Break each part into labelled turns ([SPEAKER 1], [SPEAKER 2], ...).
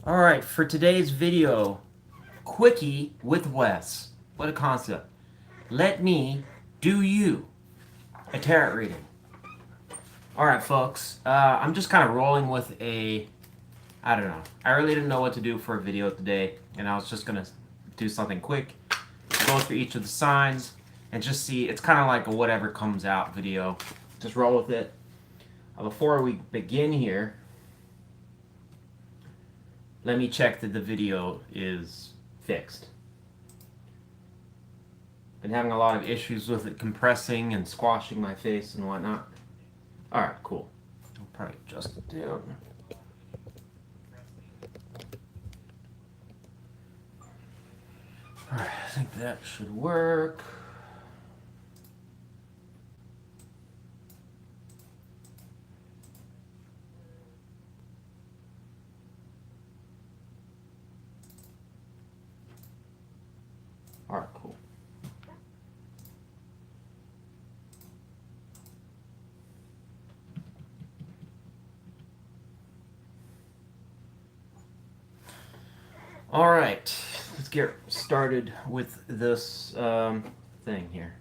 [SPEAKER 1] Alright, for today's video, Quickie with Wes. What a concept. Let me do you a tarot reading. Alright, folks. I'm just kind of rolling with I don't know. I really didn't know what to do for a video today, and I was just going to do something quick. Go through each of the signs, and just see. It's kind of like a whatever comes out video. Just roll with it. Before we begin here, let me check that the video is fixed. Been having a lot of issues with it compressing and squashing my face and whatnot. Alright, cool. I'll probably adjust it down. Alright, I think that should work. Alright, cool. Alright, let's get started with this thing here.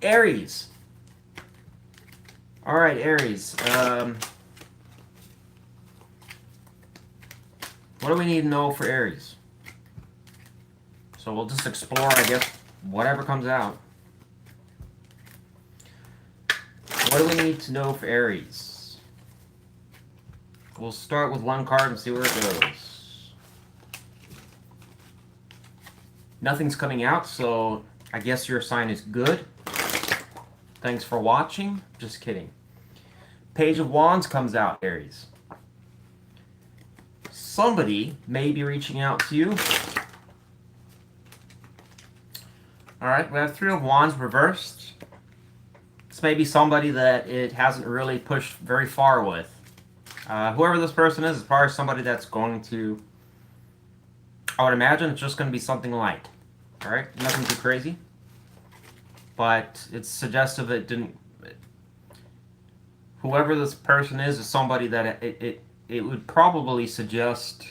[SPEAKER 1] Aries. Alright, Aries. What do we need to know for Aries? So we'll just explore, I guess, whatever comes out. What do we need to know for Aries? We'll start with one card and see where it goes. Nothing's coming out, so I guess your sign is good. Thanks for watching. Just kidding. Page of Wands comes out, Aries. Somebody may be reaching out to you. Alright, we have Three of Wands reversed. This may be somebody that it hasn't really pushed very far with. Whoever this person is probably somebody that's going to... I would imagine it's just going to be something light. Alright, nothing too crazy. But it's suggestive it didn't... Whoever this person is somebody that it would probably suggest...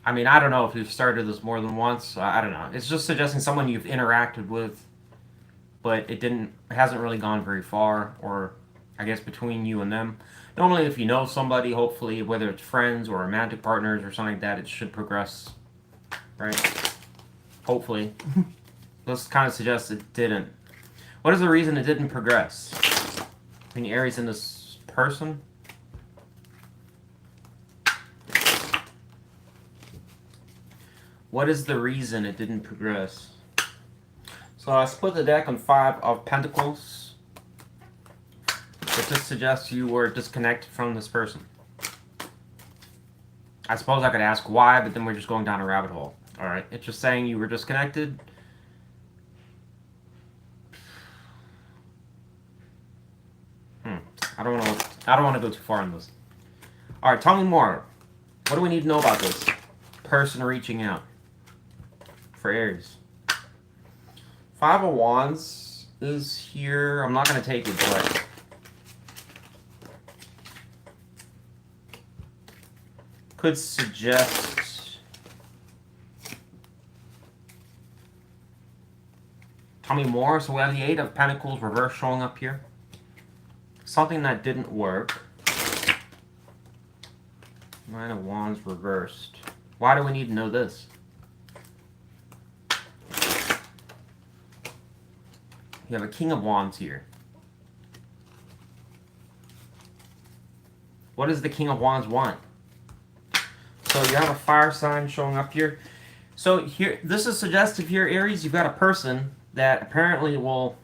[SPEAKER 1] I mean, I don't know if you've started this more than once. I don't know. It's just suggesting someone you've interacted with, but it hasn't really gone very far, or I guess between you and them. Normally, if you know somebody, hopefully, whether it's friends or romantic partners or something like that, it should progress, right? Hopefully. This kind of suggests it didn't. What is the reason it didn't progress? Between Aries and this person? What is the reason it didn't progress? So I split the deck on Five of Pentacles. It just suggests you were disconnected from this person. I suppose I could ask why, but then we're just going down a rabbit hole. Alright, it's just saying you were disconnected. I don't want to go too far on this. Alright, tell me more. What do we need to know about this person reaching out for Aries? Five of Wands is here. I'm not going to take it, but could suggest... Tell me more. So we have the Eight of Pentacles reverse showing up here. Something that didn't work. Nine of Wands reversed. Why do we need to know this? You have a King of Wands here. What does the King of Wands want? So you have a fire sign showing up here. So here, this is suggestive here, Aries. You've got a person that apparently will...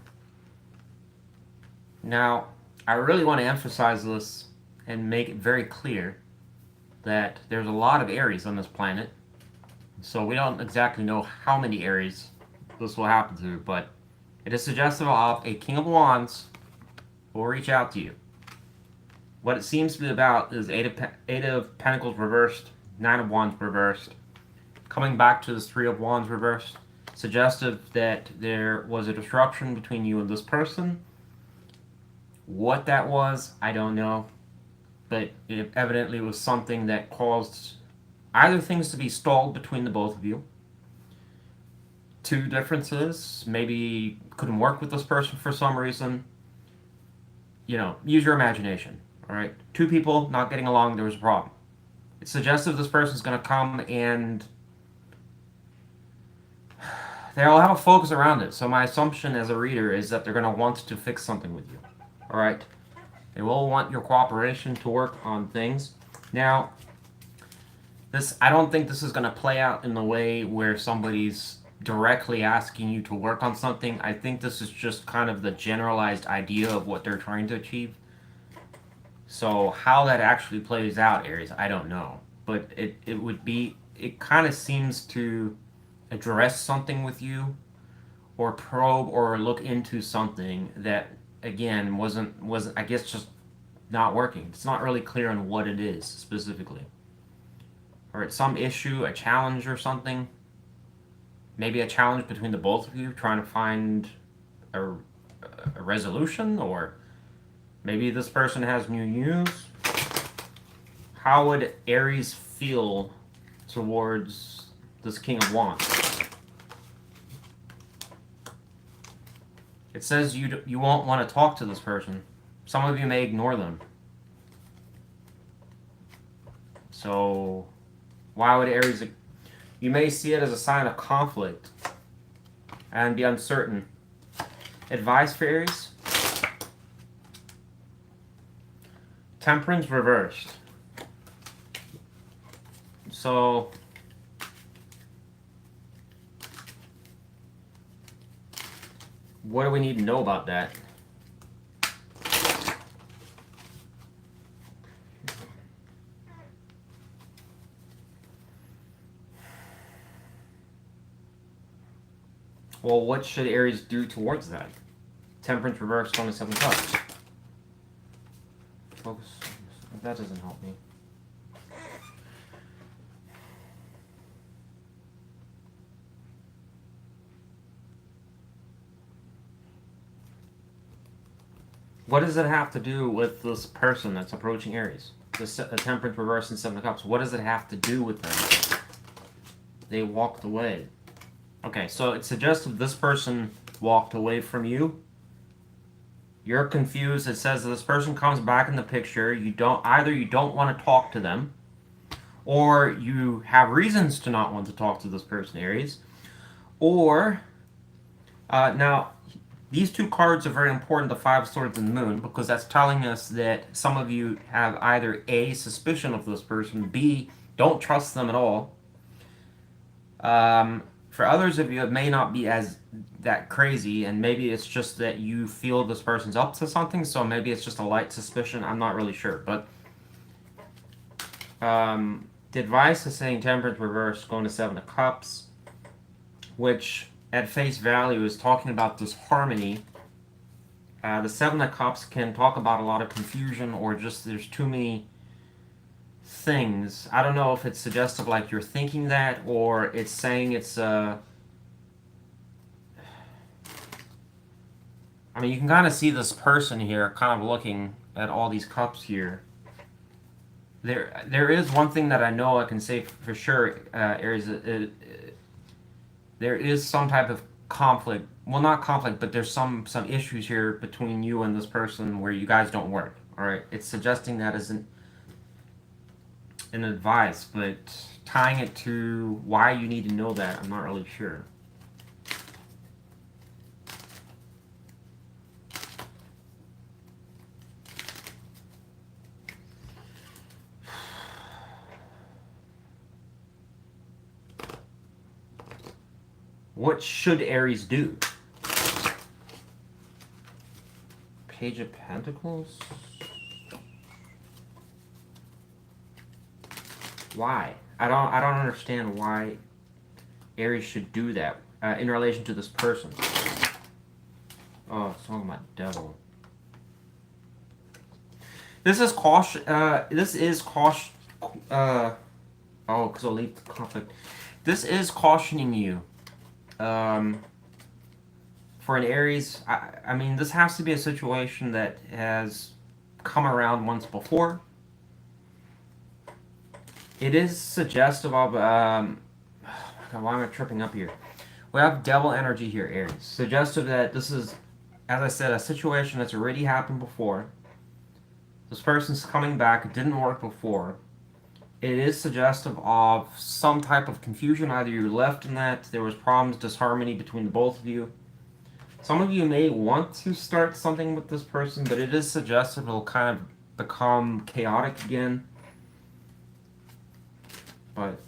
[SPEAKER 1] Now, I really want to emphasize this and make it very clear that there's a lot of Aries on this planet. So we don't exactly know how many Aries this will happen to, but it is suggestive of a King of Wands who will reach out to you. What it seems to be about is Eight of Pentacles reversed, Nine of Wands reversed. Coming back to this Three of Wands reversed, suggestive that there was a disruption between you and this person. What that was, I don't know. But it evidently was something that caused either things to be stalled between the both of you. Two differences, maybe couldn't work with this person for some reason. You know, use your imagination, all right? Two people not getting along, there was a problem. It's suggestive this person's going to come and they'll have a focus around it. So my assumption as a reader is that they're going to want to fix something with you, all right? They will want your cooperation to work on things. Now, I don't think this is going to play out in the way where somebody's directly asking you to work on something. I think this is just kind of the generalized idea of what they're trying to achieve. So how that actually plays out, Aries, I don't know. But it kind of seems to address something with you or probe or look into something that, again, wasn't I guess just not working. It's not really clear on what it is specifically. Or it's some issue, a challenge or something. Maybe a challenge between the both of you trying to find a resolution, or maybe this person has new news. How would Aries feel towards this King of Wands? It says you won't want to talk to this person. Some of you may ignore them. So why would Aries... You may see it as a sign of conflict and be uncertain. Advice for Aries? Temperance reversed. So what do we need to know about that? Well, what should Aries do towards that? Temperance reversed on the Seven of Cups. Focus. That doesn't help me. What does it have to do with this person that's approaching Aries? The Temperance reverse and Seven of Cups. What does it have to do with them? They walked away. Okay, so it suggests that this person walked away from you. You're confused. It says that this person comes back in the picture. You don't want to talk to them, or you have reasons to not want to talk to this person, Aries. Or now these two cards are very important, the Five of Swords and the Moon, because that's telling us that some of you have either A, suspicion of this person, B, don't trust them at all. For others of you, it may not be as that crazy, and maybe it's just that you feel this person's up to something, so maybe it's just a light suspicion. I'm not really sure, but the advice is saying Temperance reverse, going to Seven of Cups, which at face value is talking about this harmony. The Seven of Cups can talk about a lot of confusion, or just there's too many things. I don't know if it's suggestive like you're thinking that, or it's saying it's I mean, you can kind of see this person here kind of looking at all these cups here. There is one thing that I know I can say for sure, Aries, there is some type of conflict. Well, not conflict, but there's some issues here between you and this person where you guys don't work. All right, it's suggesting that as an advice, but tying it to why you need to know that, I'm not really sure. What should Aries do? Page of Pentacles? Why? I don't understand why Aries should do that in relation to this person. Oh, it's talking about devil. This is caution. Oh, because it'll lead to conflict. This is cautioning you. For an Aries, I mean, this has to be a situation that has come around once before. It is suggestive of, God, why am I tripping up here? We have devil energy here, Aries. Suggestive that this is, as I said, a situation that's already happened before. This person's coming back. It didn't work before. It is suggestive of some type of confusion. Either you left in that, there was problems, disharmony between the both of you. Some of you may want to start something with this person, but it is suggestive it'll kind of become chaotic again. But,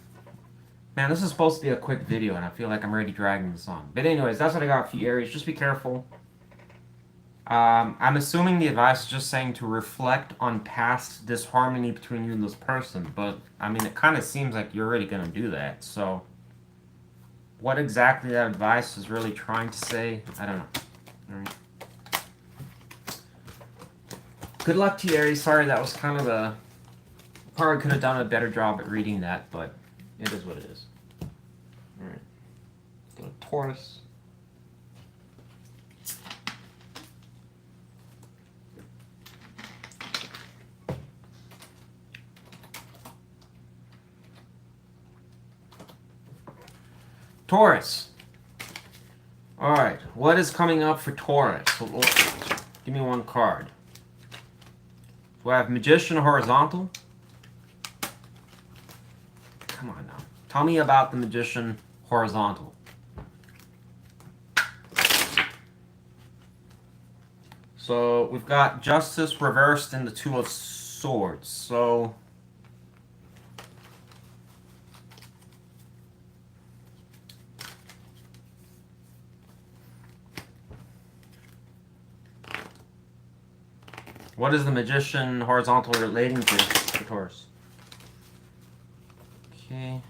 [SPEAKER 1] man, this is supposed to be a quick video, and I feel like I'm already dragging this on. But anyways, that's what I got for you, Aries. Just be careful. I'm assuming the advice is just saying to reflect on past disharmony between you and this person. But, I mean, it kind of seems like you're already going to do that. So, what exactly that advice is really trying to say, I don't know. All right. Good luck to you, Aries. Sorry, that was kind of a... Probably could have done a better job at reading that, but it is what it is. All right. Let's go to Taurus. Taurus. Alright, what is coming up for Taurus? Give me one card. So I have Magician Horizontal. Come on now. Tell me about the Magician Horizontal. So we've got Justice reversed in the Two of Swords. So... what is the Magician Horizontal relating to for Taurus? Okay,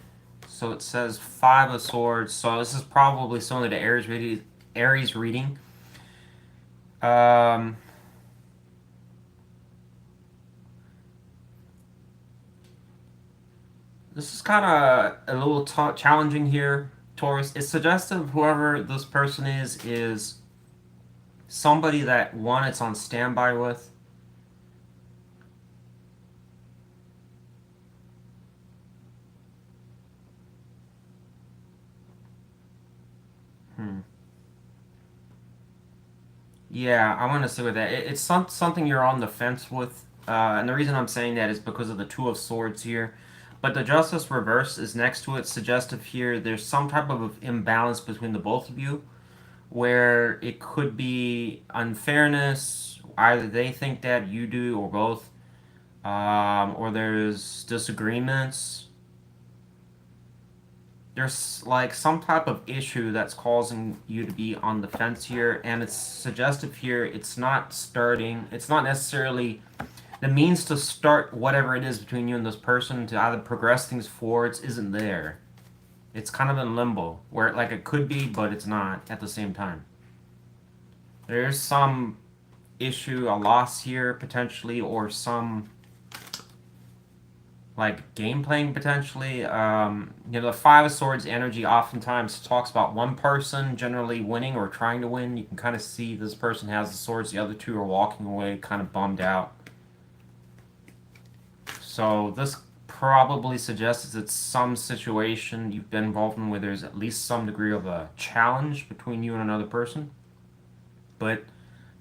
[SPEAKER 1] so it says Five of Swords. So this is probably similar to Aries reading. This is kind of a little challenging here, Taurus. It's suggestive whoever this person is somebody that, one, it's on standby with. Yeah, I want to say with that. It's something you're on the fence with. And the reason I'm saying that is because of the Two of Swords here. But the Justice reverse is next to it, suggestive here. There's some type of imbalance between the both of you, where it could be unfairness. Either they think that you do, or both. Or there's disagreements. There's like some type of issue that's causing you to be on the fence here, and it's suggestive here. It's not necessarily the means to start whatever it is between you and this person to either progress things forwards isn't there. It's kind of in limbo, where like it could be, but it's not at the same time. There's some issue, a loss here potentially, or some like game playing potentially. The Five of Swords energy oftentimes talks about one person generally winning or trying to win. You can kind of see this person has the swords, the other two are walking away kind of bummed out. So this probably suggests it's some situation you've been involved in where there's at least some degree of a challenge between you and another person, but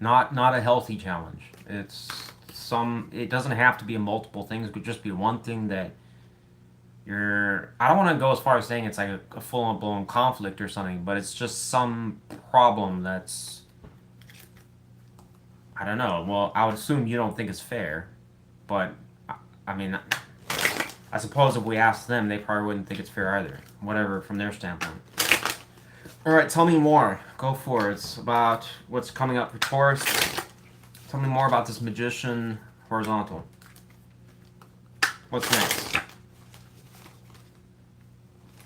[SPEAKER 1] not a healthy challenge. It doesn't have to be multiple things. It could just be one thing that I don't want to go as far as saying it's like a full-blown conflict or something, but it's just some problem that's, I don't know. Well, I would assume you don't think it's fair, but I mean, I suppose if we asked them, they probably wouldn't think it's fair either. Whatever, from their standpoint. Alright, tell me more. Go for it. It's about what's coming up for Taurus. Tell me more about this Magician Horizontal. What's next?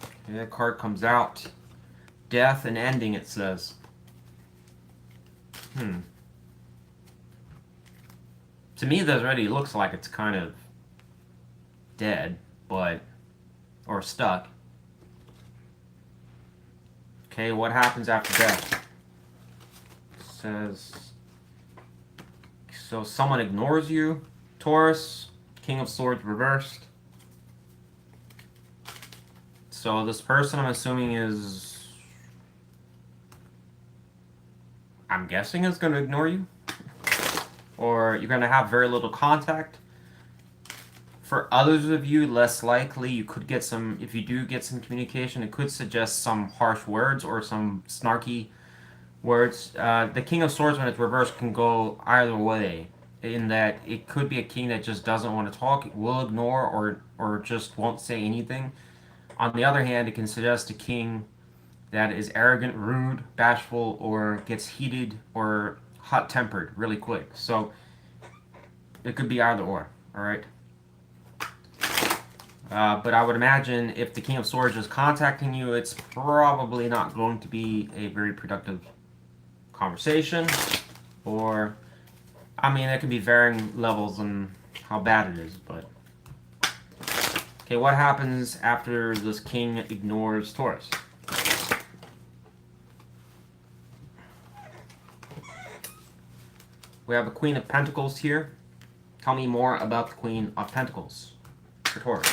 [SPEAKER 1] Okay, that card comes out. Death and ending, it says. To me, this already looks like it's kind of dead, but or stuck. Okay, what happens after death? It says, so someone ignores you. Taurus, King of Swords reversed. So this person, I'm assuming, is, I'm guessing, is going to ignore you. Or you're going to have very little contact. For others of you, less likely, you could get some, if you do get some communication, it could suggest some harsh words or some snarky words. The King of Swords, when it's reversed, can go either way. In that it could be a king that just doesn't want to talk, will ignore, or just won't say anything. On the other hand, it can suggest a king that is arrogant, rude, bashful, or gets heated or hot-tempered really quick. So it could be either or, alright? But I would imagine if the King of Swords is contacting you, it's probably not going to be a very productive conversation. Or, I mean, there could be varying levels on how bad it is, but... Okay, what happens after this king ignores Taurus? We have a Queen of Pentacles here. Tell me more about the Queen of Pentacles for Taurus.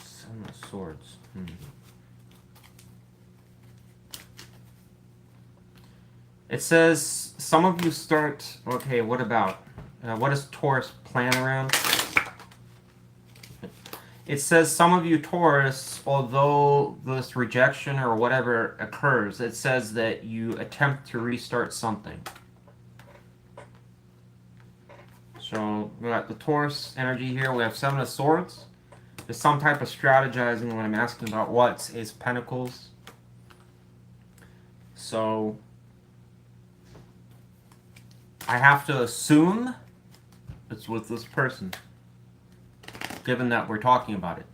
[SPEAKER 1] Seven of Swords. It says some of you start... Okay, what about... what does Taurus plan around? It says some of you Taurus, although this rejection or whatever occurs, it says that you attempt to restart something. So we got the Taurus energy here. We have Seven of Swords. There's some type of strategizing when I'm asking about what's Ace of Pentacles. So I have to assume it's with this person, given that we're talking about it.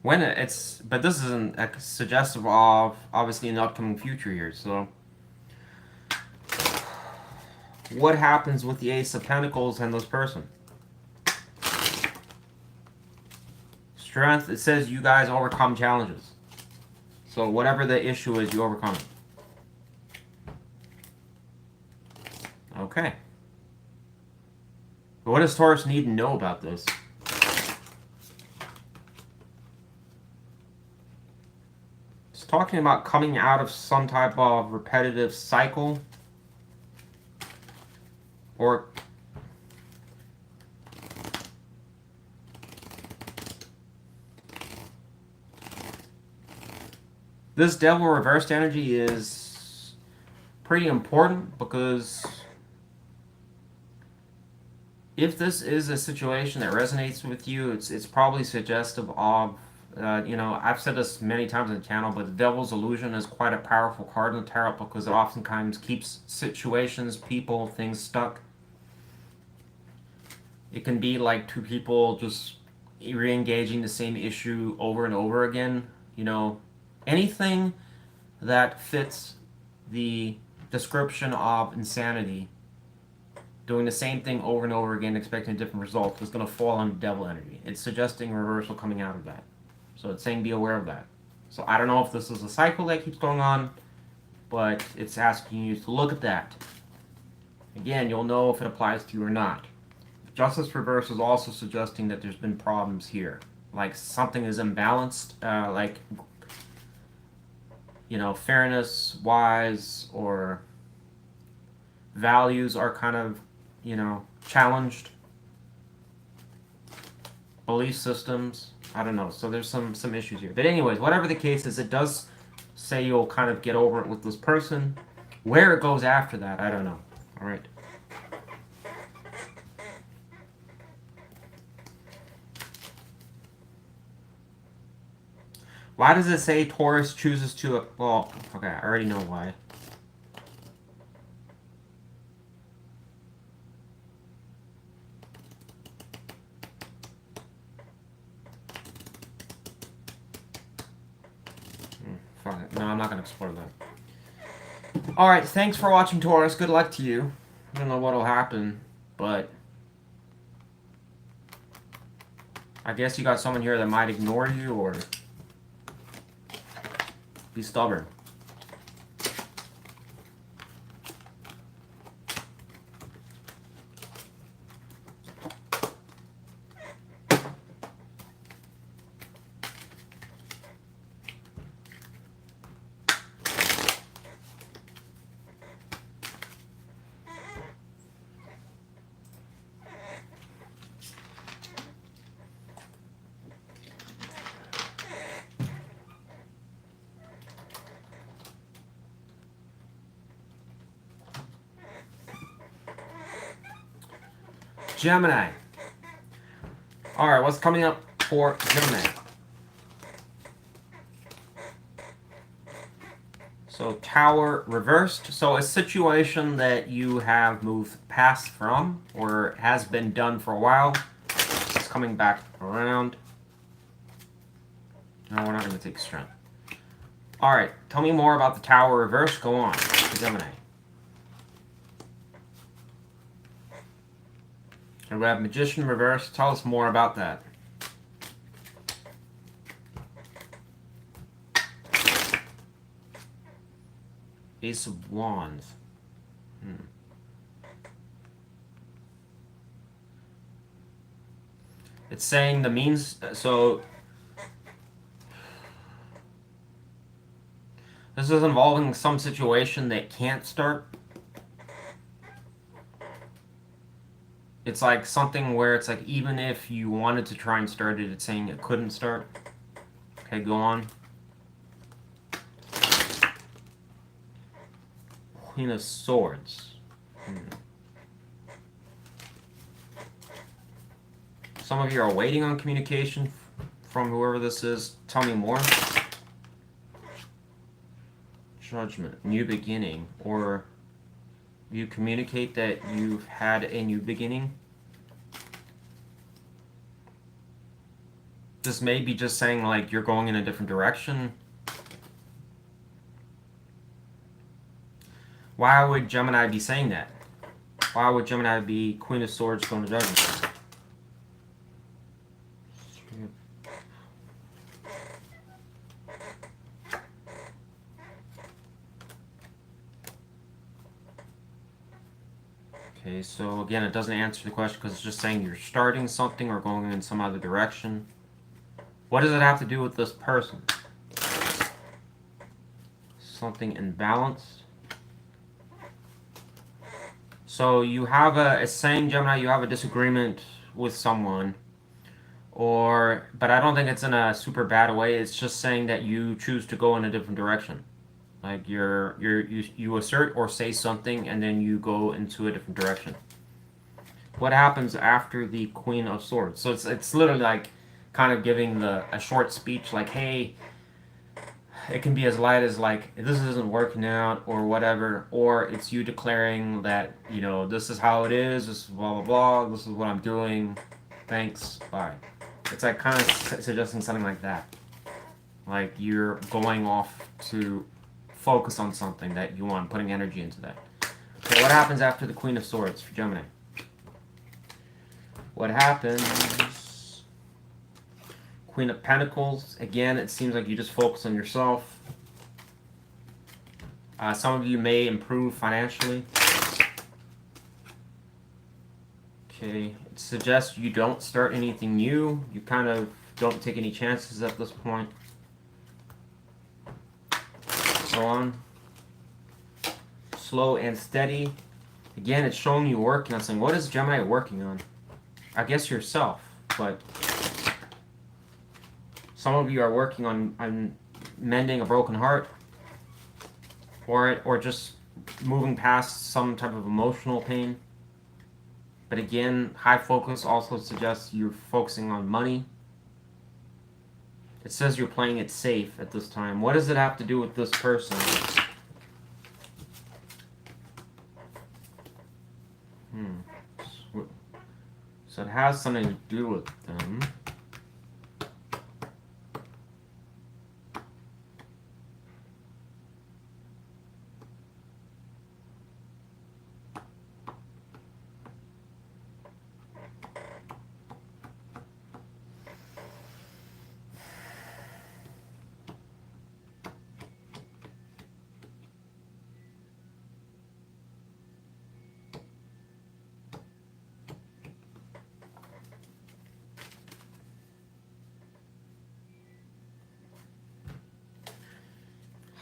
[SPEAKER 1] When it's, but this isn't suggestive of obviously an upcoming future here. So what happens with the Ace of Pentacles and this person? Strength, it says you guys overcome challenges. So whatever the issue is, you overcome it. Okay. But what does Taurus need to know about this? It's talking about coming out of some type of repetitive cycle. Or this Devil reversed energy is pretty important, because if this is a situation that resonates with you, it's probably suggestive of, you know, I've said this many times on the channel, but the Devil's Illusion is quite a powerful card in the tarot, because it oftentimes keeps situations, people, things stuck. It can be like two people just re-engaging the same issue over and over again. You know, anything that fits the description of insanity, doing the same thing over and over again, expecting a different result, is going to fall under devil energy. It's suggesting reversal coming out of that. So it's saying be aware of that. So I don't know if this is a cycle that keeps going on, but it's asking you to look at that. Again, you'll know if it applies to you or not. Justice reverse is also suggesting that there's been problems here. Like something is imbalanced, like, you know, fairness wise, or values are kind of, you know, challenged. Belief systems, I don't know. So there's some issues here. But anyways, whatever the case is, it does say you'll kind of get over it with this person. Where it goes after that, I don't know. All right. Why does it say Taurus chooses to... Well, okay, I already know why. Fuck it. No, I'm not going to explore that. Alright, thanks for watching, Taurus. Good luck to you. I don't know what'll happen, but I guess you got someone here that might ignore you or be stubborn. Gemini. Alright, what's coming up for Gemini? So, Tower reversed. So, a situation that you have moved past from or has been done for a while. It's coming back around. No, we're not going to take strength. Alright, tell me more about the Tower reverse. Go on, Gemini. And we have Magician reverse. Tell us more about that. Ace of Wands. It's saying the means, so this is involving some situation that can't start. It's like something where it's like even if you wanted to try and start it, it's saying it couldn't start. Okay, go on. Queen of Swords. Some of you are waiting on communication from whoever this is. Tell me more. Judgment, new beginning, or you communicate that you've had a new beginning. This may be just saying like you're going in a different direction. Why would Gemini be saying that? Why would Gemini be Queen of Swords going to Judgment? Okay, so again, it doesn't answer the question because it's just saying you're starting something or going in some other direction. What does it have to do with this person? Something imbalanced. So you have it's saying, Gemini, you have a disagreement with someone, but I don't think it's in a super bad way. It's just saying that you choose to go in a different direction. Like you assert or say something and then you go into a different direction. What happens after the Queen of Swords? So it's literally like kind of giving a short speech like, hey, it can be as light as like, this isn't working out or whatever, or it's you declaring that, you know, this is how it is, this is blah blah blah, this is what I'm doing, thanks, bye. It's like kind of suggesting something like that. Like you're going off to focus on something that you want, putting energy into that. Okay, what happens after the Queen of Swords for Gemini? What happens? Queen of Pentacles. Again, it seems like you just focus on yourself. Some of you may improve financially. Okay, it suggests you don't start anything new. You kind of don't take any chances at this point. Go on. Slow and steady. Again, it's showing you working on something. What is Gemini working on? I guess yourself, but some of you are working on mending a broken heart, or just moving past some type of emotional pain. But again, high focus also suggests you're focusing on money. It says you're playing it safe at this time. What does it have to do with this person? So it has something to do with them.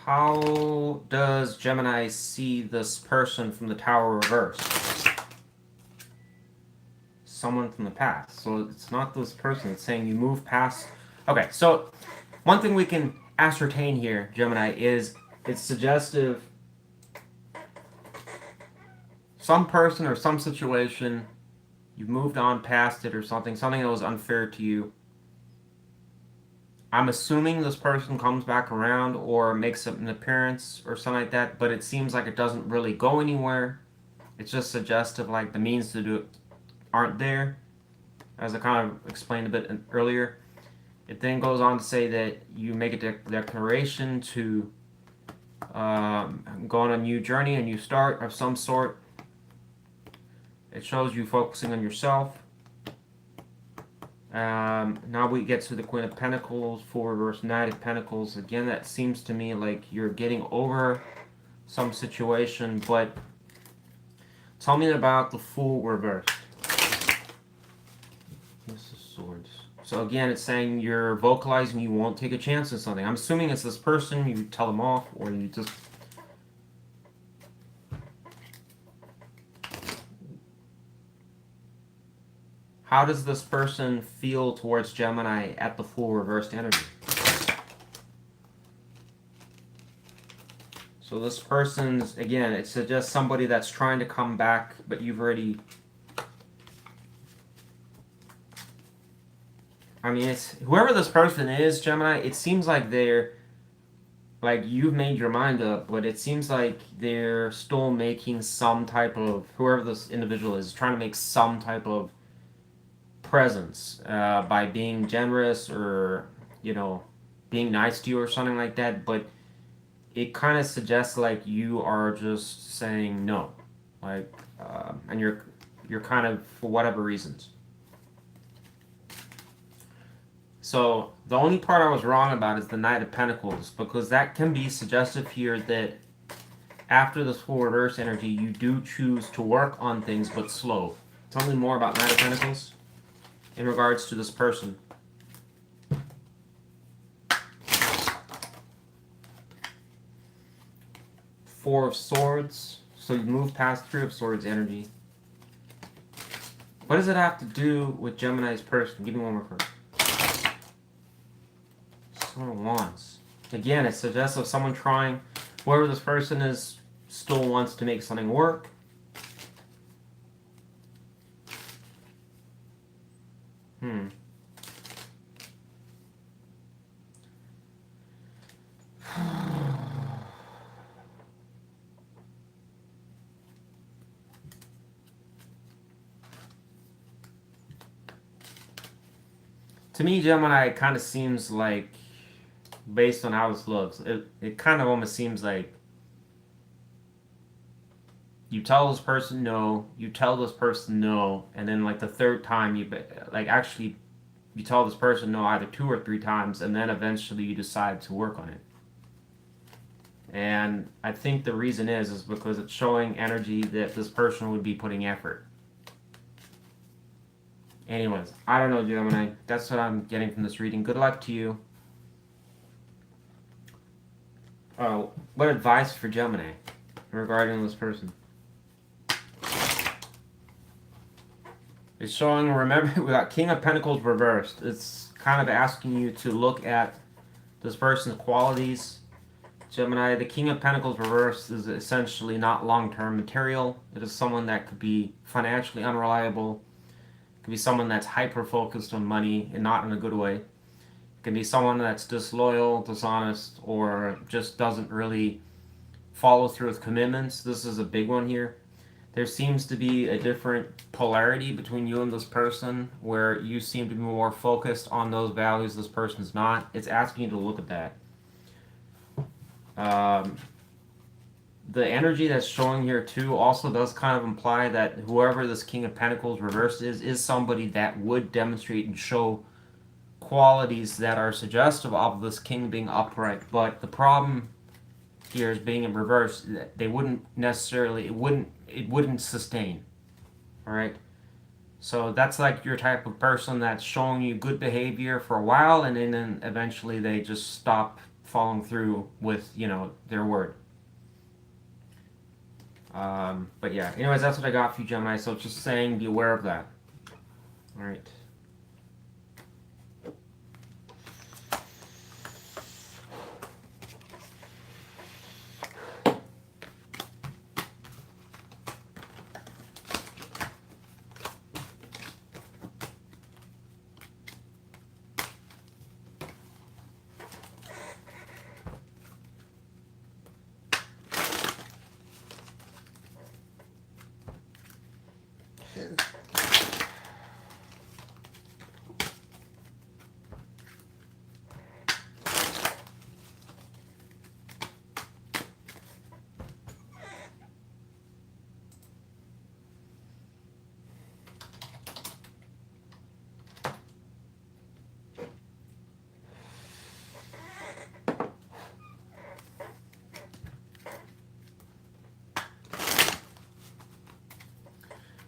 [SPEAKER 1] How does Gemini see this person from the Tower reversed? Someone from the past. So it's not this person. It's saying you move past. Okay, so one thing we can ascertain here, Gemini, is it's suggestive. Some person or some situation, you've moved on past it or something that was unfair to you. I'm assuming this person comes back around or makes an appearance or something like that, but it seems like it doesn't really go anywhere. It's just suggestive, like the means to do it aren't there, as I kind of explained a bit earlier. It then goes on to say that you make a declaration to go on a new journey, a new start of some sort. It shows you focusing on yourself. Now we get to the Queen of Pentacles, Four reverse Knight of Pentacles. Again, that seems to me like you're getting over some situation, but tell me about the Fool reversed. This is Swords. So again, it's saying you're vocalizing you won't take a chance on something. I'm assuming it's this person, you tell them off, or you just... How does this person feel towards Gemini at the Fool reversed energy? So this person's, again, it suggests somebody that's trying to come back, but you've already... I mean, it's whoever this person is, Gemini, it seems like they're... Like, you've made your mind up, but it seems like they're still making some type of... Whoever this individual is, trying to make some type of presence by being generous or, you know, being nice to you or something like that, but it kind of suggests like you are just saying no, like and you're kind of, for whatever reasons. So the only part I was wrong about is the Knight of Pentacles, because that can be suggestive here that after this full reverse energy you do choose to work on things, but slow. Tell me more about Knight of Pentacles in regards to this person. Four of Swords. So you move past Three of Swords energy. What does it have to do with Gemini's person? Give me one more card. Sword of Wands. Again, it suggests of someone trying, whoever this person is, still wants to make something work. To me, Gemini, it kind of seems like, based on how this looks, it kind of almost seems like you tell this person no, you tell this person no, and then like the third time you tell this person no either 2 or 3 times, and then eventually you decide to work on it. And I think the reason is because it's showing energy that this person would be putting effort. Anyways, I don't know, Gemini. That's what I'm getting from this reading. Good luck to you. What advice for Gemini regarding this person? It's showing, remember, we got King of Pentacles reversed. It's kind of asking you to look at this person's qualities. Gemini, the King of Pentacles reversed is essentially not long-term material. It is someone that could be financially unreliable. It could be someone that's hyper-focused on money and not in a good way. It can be someone that's disloyal, dishonest, or just doesn't really follow through with commitments. This is a big one here. There seems to be a different polarity between you and this person, where you seem to be more focused on those values this person's not. It's asking you to look at that. The energy that's showing here too also does kind of imply that whoever this King of Pentacles reversed is somebody that would demonstrate and show qualities that are suggestive of this king being upright. But the problem here is being in reverse. They wouldn't necessarily, it wouldn't sustain. All right. So that's like your type of person that's showing you good behavior for a while, and then eventually they just stop following through with, you know, their word. But yeah, anyways, that's what I got for you, Gemini. So just saying, be aware of that. All right.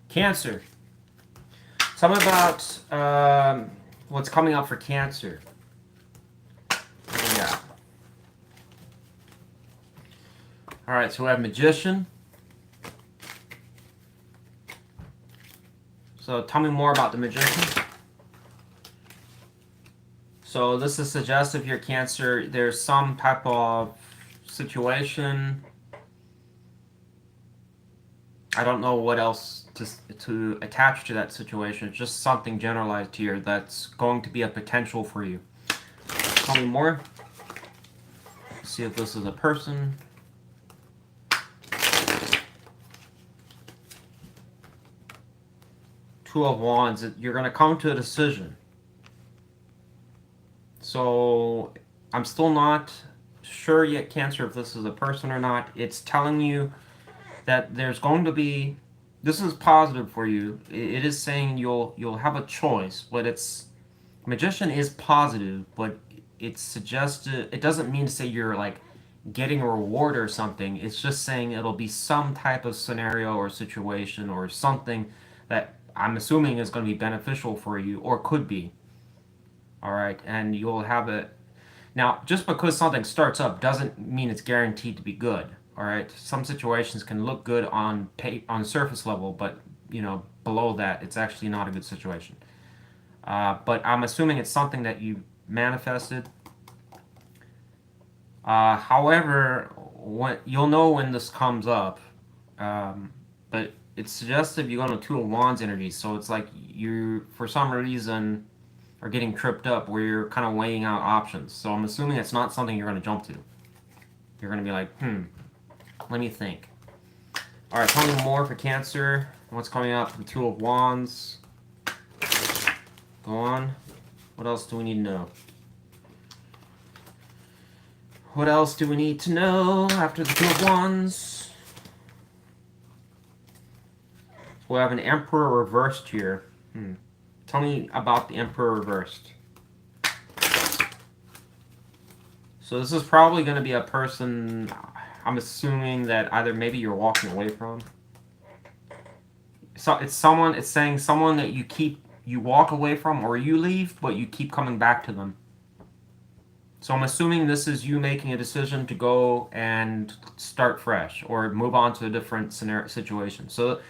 [SPEAKER 1] Cancer. Tell me about what's coming up for Cancer. Yeah. All right, so we have Magician. So tell me more about the Magician. So this is suggestive here, Cancer. There's some type of situation. I don't know what else to attach to that situation. It's just something generalized here that's going to be a potential for you. Tell me more. Let's see if this is a person. Two of Wands. You're going to come to a decision. So I'm still not sure yet, Cancer, if this is a person or not. It's telling you that there's going to be, this is positive for you. It is saying you'll have a choice, but it's, Magician is positive, but it's suggested, it doesn't mean to say you're like getting a reward or something. It's just saying it'll be some type of scenario or situation or something that I'm assuming is going to be beneficial for you, or could be. All right, and you'll have it. Now, just because something starts up doesn't mean it's guaranteed to be good. All right, some situations can look good on surface level, but you know, below that, it's actually not a good situation. But I'm assuming it's something that you manifested. However, you'll know when this comes up, but it's suggestive you go into Two of Wands energy, so it's like you, for some reason, are getting tripped up where you're kind of weighing out options. So I'm assuming it's not something you're going to jump to. You're going to be like, let me think. All right, tell me more for Cancer. What's coming up from Two of Wands? Go on. What else do we need to know? What else do we need to know after the Two of Wands? We have an Emperor reversed here. Tell me about the Emperor reversed. So this is probably going to be a person, I'm assuming that either maybe you're walking away from. So it's saying someone that you walk away from, or you leave, but you keep coming back to them. So I'm assuming this is you making a decision to go and start fresh or move on to a different situation. So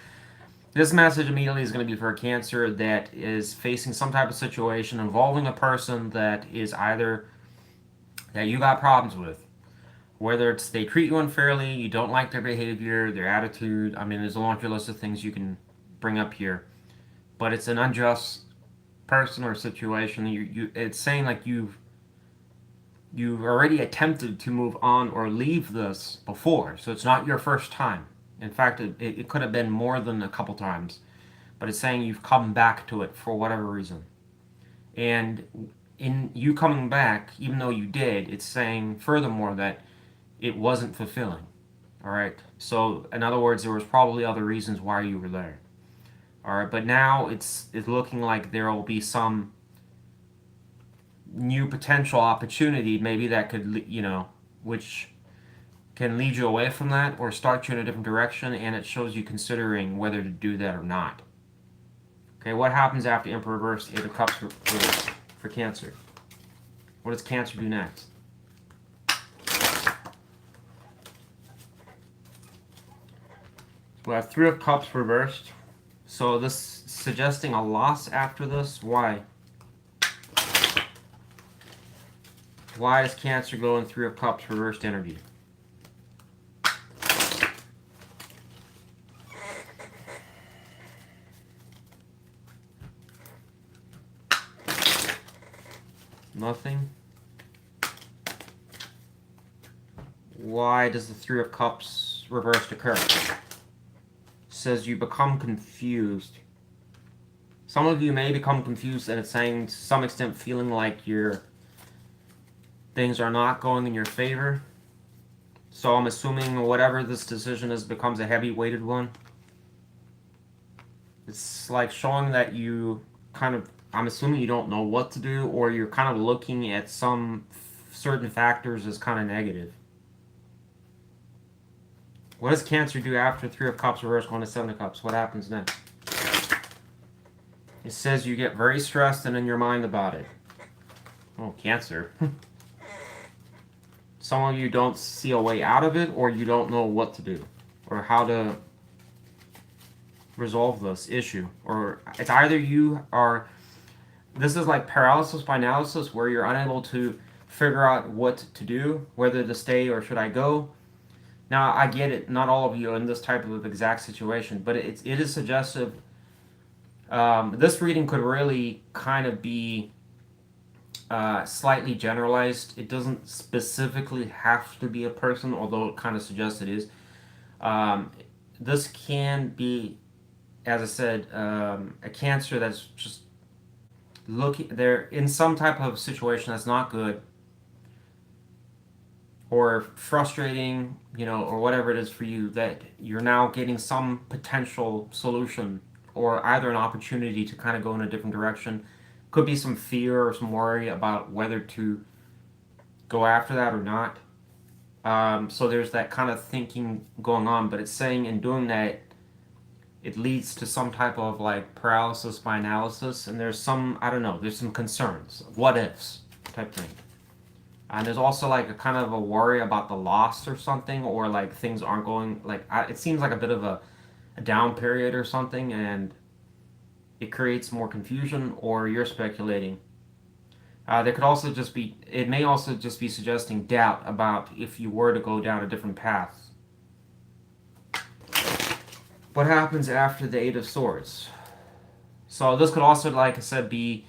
[SPEAKER 1] this message immediately is going to be for a Cancer that is facing some type of situation involving a person that is either that you got problems with. Whether it's they treat you unfairly, you don't like their behavior, their attitude. I mean, there's a laundry list of things you can bring up here. But it's an unjust person or situation. It's saying like you've already attempted to move on or leave this before. So it's not your first time. In fact, it could have been more than a couple times. But it's saying you've come back to it for whatever reason. And in you coming back, even though you did, it's saying furthermore that it wasn't fulfilling. All right. So in other words, there was probably other reasons why you were there. All right. But now it's looking like there will be some new potential opportunity, maybe that could, you know, which can lead you away from that or start you in a different direction, and it shows you considering whether to do that or not. Okay, what happens after Emperor reverse, Eight of Cups for Cancer? What does Cancer do next? We have Three of Cups reversed. So this suggesting a loss after this. Why? Why is Cancer going Three of Cups reversed energy? Nothing. Why does the Three of Cups reversed occur? Says you become confused. Some of you may become confused, and it's saying to some extent feeling like your things are not going in your favor. So I'm assuming whatever this decision is becomes a heavy weighted one. It's like showing that you kind of, I'm assuming you don't know what to do, or you're kind of looking at some certain factors as kind of negative. What does Cancer do after Three of Cups reversed going to Seven of Cups? What happens next? It says you get very stressed and in your mind about it. Oh, Cancer. Some of you don't see a way out of it, or you don't know what to do, or how to resolve this issue. Or it's either you are, this is like paralysis by analysis, where you're unable to figure out what to do, whether to stay or should I go. Now, I get it, not all of you are in this type of exact situation, but it is suggestive. This reading could really kind of be slightly generalized. It doesn't specifically have to be a person, although it kind of suggests it is. This can be, as I said, a Cancer that's just looking, they're in some type of situation that's not good, or frustrating, you know, or whatever it is for you, that you're now getting some potential solution, or either an opportunity to kind of go in a different direction. Could be some fear or some worry about whether to go after that or not. So there's that kind of thinking going on, but it's saying in doing that, it leads to some type of like paralysis by analysis, and there's some, I don't know, there's some concerns, what ifs type thing. And there's also like a kind of a worry about the loss or something, or like things aren't going, like, it seems like a bit of a down period or something, and it creates more confusion, or you're speculating. There could also just be, it may also just be suggesting doubt about if you were to go down a different path. What happens after the Eight of Swords? So this could also, like I said, be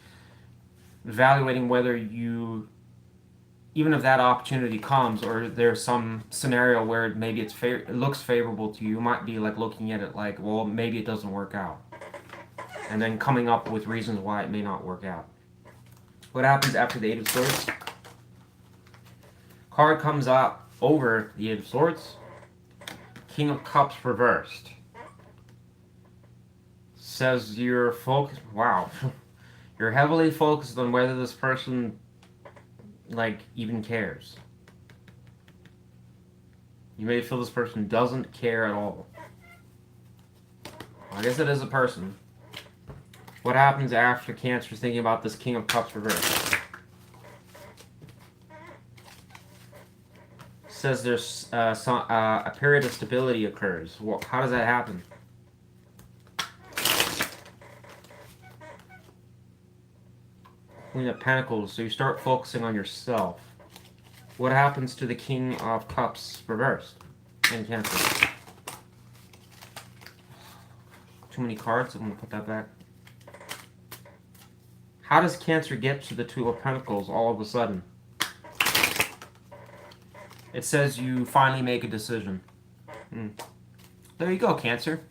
[SPEAKER 1] evaluating whether you, even if that opportunity comes, or there's some scenario where maybe it looks favorable to you, you might be like looking at it like, well, maybe it doesn't work out, and then coming up with reasons why it may not work out. What happens after the Eight of Swords? Card comes up over the Eight of Swords. King of Cups reversed. Says you're focused. Wow. You're heavily focused on whether this person, like, even cares. You may feel this person doesn't care at all. I guess it is a person. What happens after Cancer thinking about this King of Cups reversed? Says there's a period of stability occurs. Well, how does that happen? Queen of Pentacles, so you start focusing on yourself. What happens to the King of Cups reversed in Cancer? Too many cards, I'm going to put that back. How does Cancer get to the Two of Pentacles all of a sudden? It says you finally make a decision. There you go, Cancer.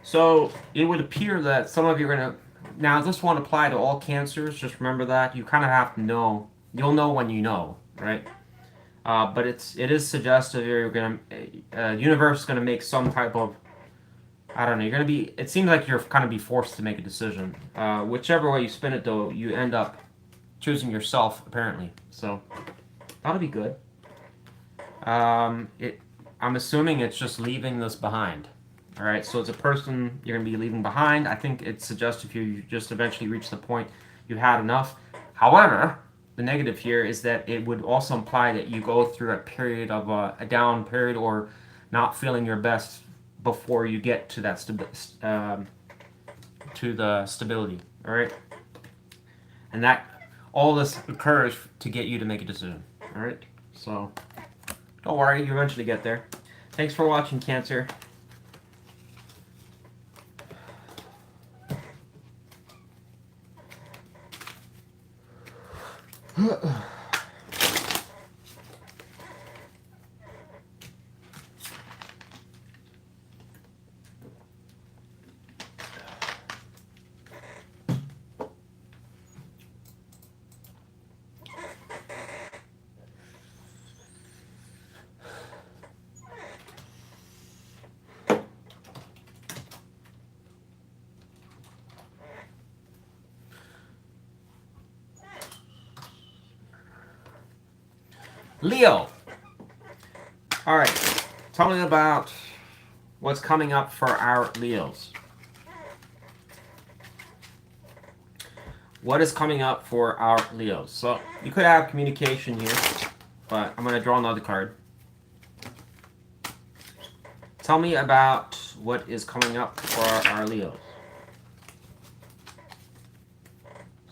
[SPEAKER 1] So it would appear that some of you are going to, now this won't apply to all Cancers, just remember that. You kind of have to know, you'll know when you know, right? But it is suggestive you're going to, universe is going to make some type of, I don't know, you're going to be, it seems like you're kind of be forced to make a decision. Whichever way you spin it though, you end up choosing yourself apparently. So that'll be good. I'm assuming it's just leaving this behind. All right, so it's a person you're going to be leaving behind. I think it suggests if you just eventually reach the point you've had enough. However, the negative here is that it would also imply that you go through a period of a down period, or not feeling your best before you get to that to the stability. All right, and that all this occurs to get you to make a decision. All right, so don't worry, you eventually get there. Thanks for watching, Cancer. Leo. All right, tell me about what's coming up for our Leos. What is coming up for our Leos? So you could have communication here, but I'm going to draw another card. Tell me about what is coming up for our Leos.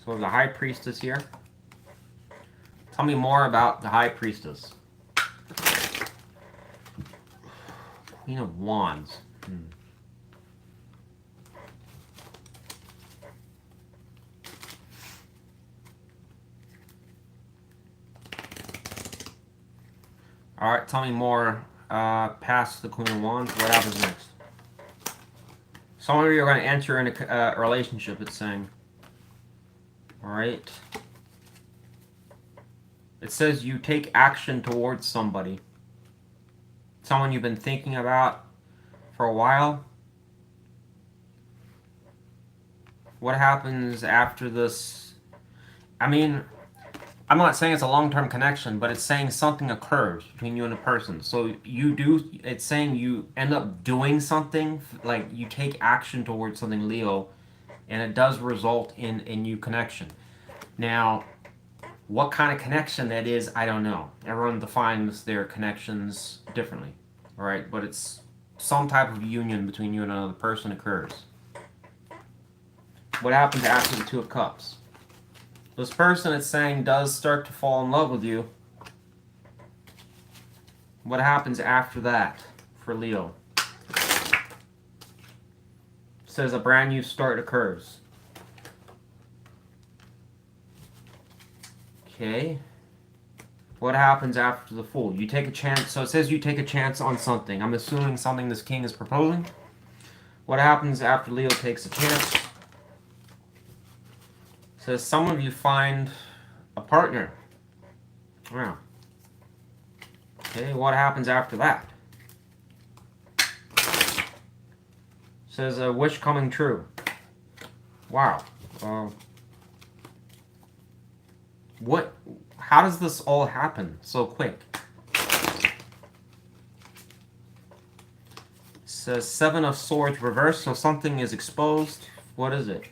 [SPEAKER 1] So the High Priestess here. Tell me more about the High Priestess. Queen of Wands. All right, tell me more past the Queen of Wands. What happens next? Some of you are going to enter in a relationship, it's saying. All right. It says you take action towards somebody. Someone you've been thinking about for a while. What happens after this? I mean, I'm not saying it's a long-term connection, but it's saying something occurs between you and a person. So you do, it's saying you end up doing something, like you take action towards something, Leo, and it does result in a new connection. Now, what kind of connection that is, I don't know. Everyone defines their connections differently, all right? But it's some type of union between you and another person occurs. What happens after the Two of Cups? This person, it's saying, does start to fall in love with you. What happens after that for Leo? It says a brand new start occurs. Okay. What happens after the Fool? You take a chance. So it says you take a chance on something. I'm assuming something this king is proposing. What happens after Leo takes a chance? It says some of you find a partner. Wow. Okay, what happens after that? It says a wish coming true. Wow. How does this all happen so quick? It says Seven of Swords reversed, so something is exposed. What is it?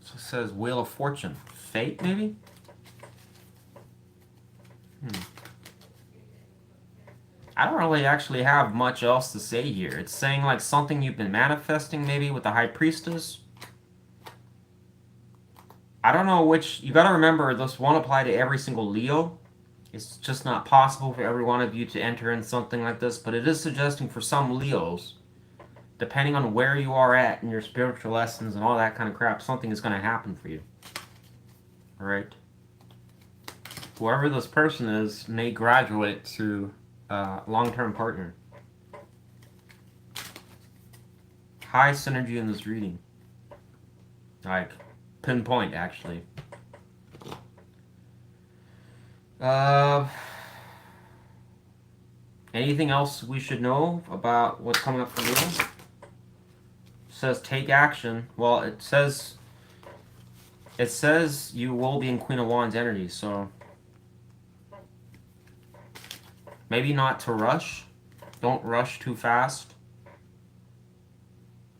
[SPEAKER 1] So it says Wheel of Fortune. Fate, maybe? I don't really actually have much else to say here. It's saying like something you've been manifesting, maybe with the High Priestess. I don't know which. You got to remember, this won't apply to every single Leo. It's just not possible for every one of you to enter in something like this. But it is suggesting for some Leos, depending on where you are at in your spiritual lessons and all that kind of crap, something is going to happen for you. All right? Whoever this person is may graduate to a long-term partner. High synergy in this reading. Like, pinpoint, actually. Anything else we should know about what's coming up for Leo? It says take action. Well, it says you will be in Queen of Wands energy, so maybe not to rush. Don't rush too fast.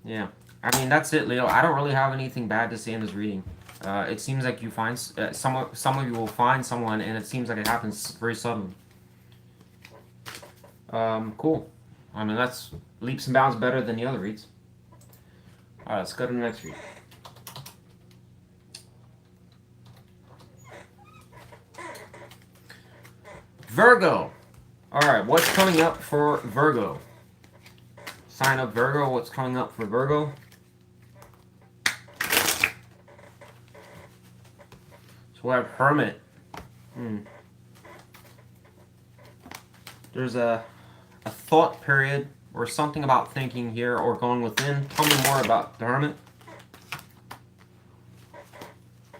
[SPEAKER 1] Yeah. I mean, that's it, Leo. I don't really have anything bad to say in this reading. It seems like you find some of you will find someone, and it seems like it happens very suddenly. Cool. I mean, that's leaps and bounds better than the other reads. Alright, let's go to the next read. Virgo. Alright, what's coming up for Virgo? Sign up Virgo, what's coming up for Virgo? So we have Hermit. There's a thought period or something about thinking here or going within. Tell me more about the Hermit.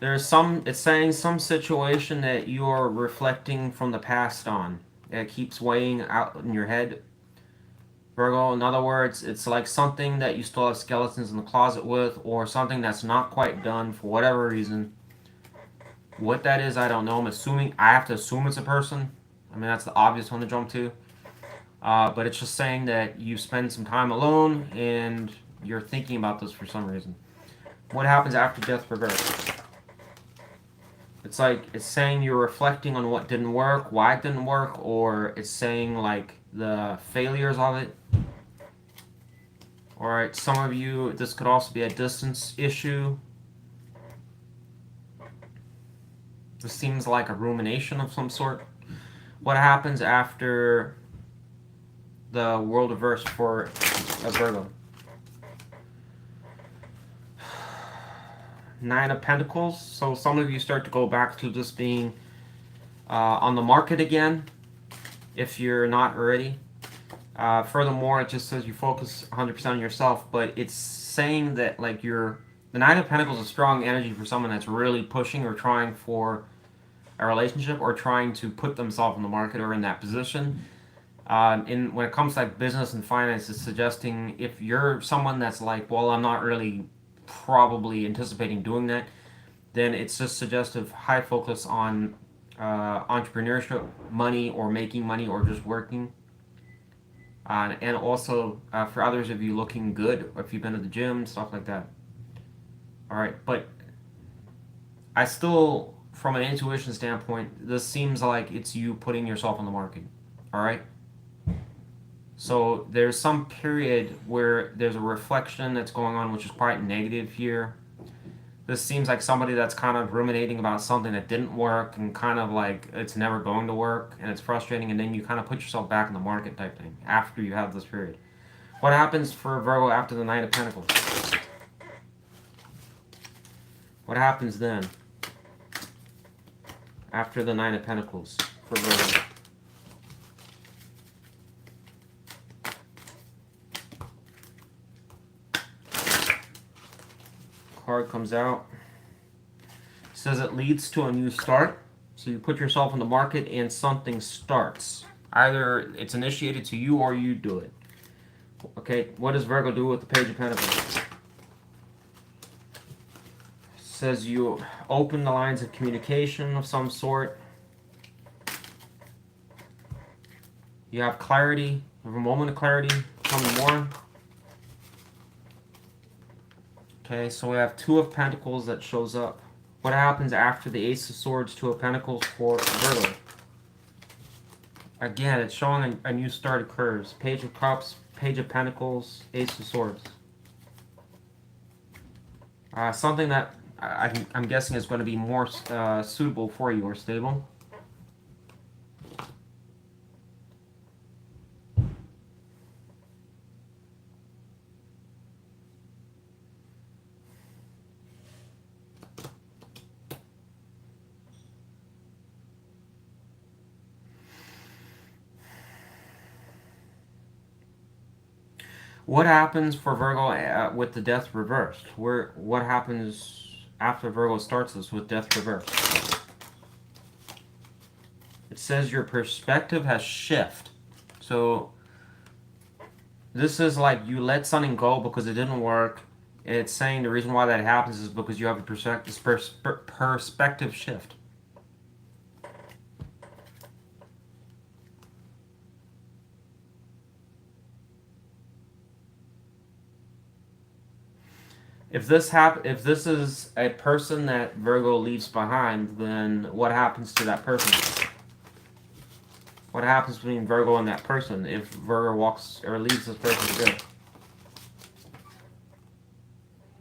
[SPEAKER 1] It's saying some situation that you're reflecting from the past on. It keeps weighing out in your head. Virgo, in other words, it's like something that you still have skeletons in the closet with, or something that's not quite done for whatever reason. What that is, I don't know. I have to assume it's a person. I mean, that's the obvious one to jump to. But it's just saying that you spend some time alone and you're thinking about this for some reason. What happens after death reversed? It's like, it's saying you're reflecting on what didn't work, why it didn't work, or it's saying like the failures of it. Alright, some of you, this could also be a distance issue. This seems like a rumination of some sort. What happens after the world reverse for a Virgo? Nine of Pentacles. So some of you start to go back to just being on the market again, if you're not already. Furthermore, it just says you focus 100% on yourself, but it's saying that like the Nine of Pentacles is a strong energy for someone that's really pushing or trying for a relationship or trying to put themselves in the market or in that position. When it comes to like business and finance, it's suggesting if you're someone that's like, well, I'm not really probably anticipating doing that, then it's just suggestive high focus on entrepreneurship, money, or making money, or just working. And also for others of you looking good, or if you've been to the gym, stuff like that. Alright, but I still, from an intuition standpoint, this seems like it's you putting yourself on the market. Alright? So there's some period where there's a reflection that's going on, which is quite negative here. This seems like somebody that's kind of ruminating about something that didn't work and kind of like it's never going to work and it's frustrating, and then you kind of put yourself back in the market type thing after you have this period. What happens for Virgo after the Nine of Pentacles? What happens then after the Nine of Pentacles for Virgo? Card comes out. It says it leads to a new start. So you put yourself in the market and something starts. Either it's initiated to you or you do it. Okay, what does Virgo do with the Page of Pentacles? It says you open the lines of communication of some sort. You have clarity, you have a moment of clarity. Tell me more. Okay, so we have Two of Pentacles that shows up. What happens after the Ace of Swords, Two of Pentacles for Virgo? Again, it's showing a new start occurs. Page of Cups, Page of Pentacles, Ace of Swords. Something that I'm guessing is going to be more suitable for you or stable. What happens for Virgo with the death reversed? What happens after Virgo starts this with death reversed? It says your perspective has shifted. So this is like you let something go because it didn't work. It's saying the reason why that happens is because you have a perspective shift. If this is a person that Virgo leaves behind, then what happens to that person? What happens between Virgo and that person if Virgo walks or leaves this person to go?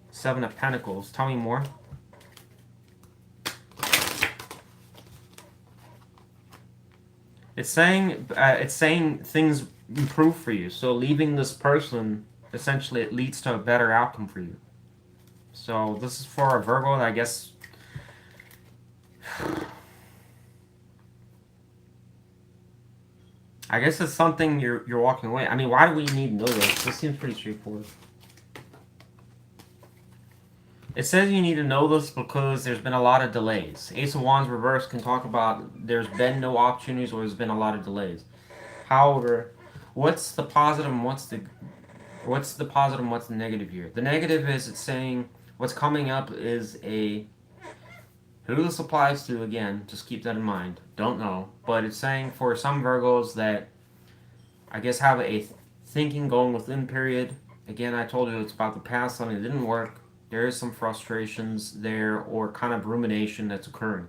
[SPEAKER 1] Seven of Pentacles. Tell me more. It's saying things improve for you. So leaving this person, essentially, it leads to a better outcome for you. So this is for a Virgo, I guess. I guess it's something you're walking away. I mean, why do we need to know this? This seems pretty straightforward. It says you need to know this because there's been a lot of delays. Ace of Wands reverse can talk about there's been no opportunities or there's been a lot of delays. However, what's the positive and what's the positive and what's the negative here? The negative is it's saying what's coming up is a, who this applies to, again, just keep that in mind. Don't know. But it's saying for some Virgos that I guess have a thinking going within period. Again, I told you it's about the past, something that didn't work. There is some frustrations there or kind of rumination that's occurring.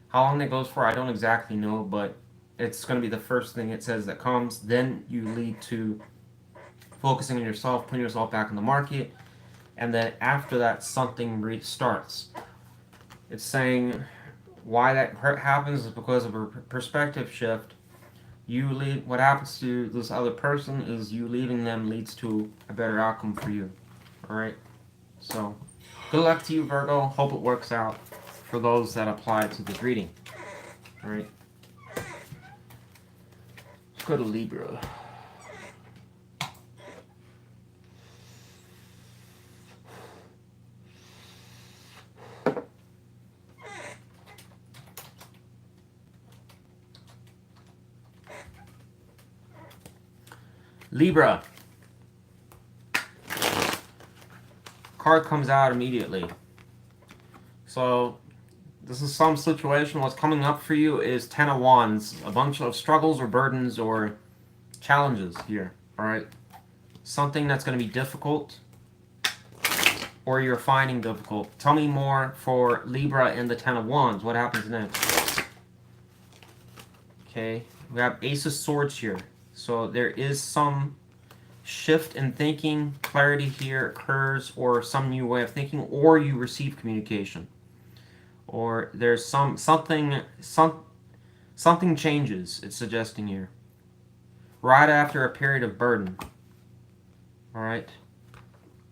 [SPEAKER 1] How long that goes for, I don't exactly know, but it's going to be the first thing it says that comes. Then you lead to focusing on yourself, putting yourself back in the market, and then after that, something restarts. It's saying why that happens is because of a perspective shift. You leave, what happens to this other person is you leaving them leads to a better outcome for you. Alright? So, good luck to you, Virgo. Hope it works out for those that apply to this reading. Alright? Let's go to Libra. Libra. Card comes out immediately. So this is some situation. What's coming up for you is Ten of Wands. A bunch of struggles or burdens or challenges here. Alright? Something that's going to be difficult or you're finding difficult. Tell me more for Libra and the Ten of Wands. What happens next? Okay. We have Ace of Swords here. So there is some shift in thinking, clarity here occurs, or some new way of thinking, or you receive communication. Or there's something changes, it's suggesting here. Right after a period of burden. Alright.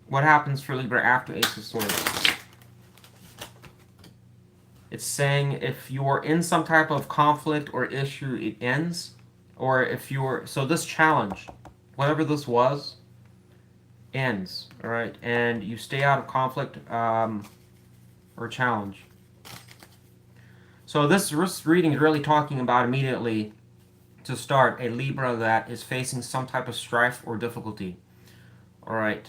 [SPEAKER 1] What happens for Libra after Ace of Swords? It's saying if you're in some type of conflict or issue, it ends. Or if you're, so this challenge, whatever this was, ends, all right? And you stay out of conflict or challenge. So this reading is really talking about immediately to start a Libra that is facing some type of strife or difficulty, all right?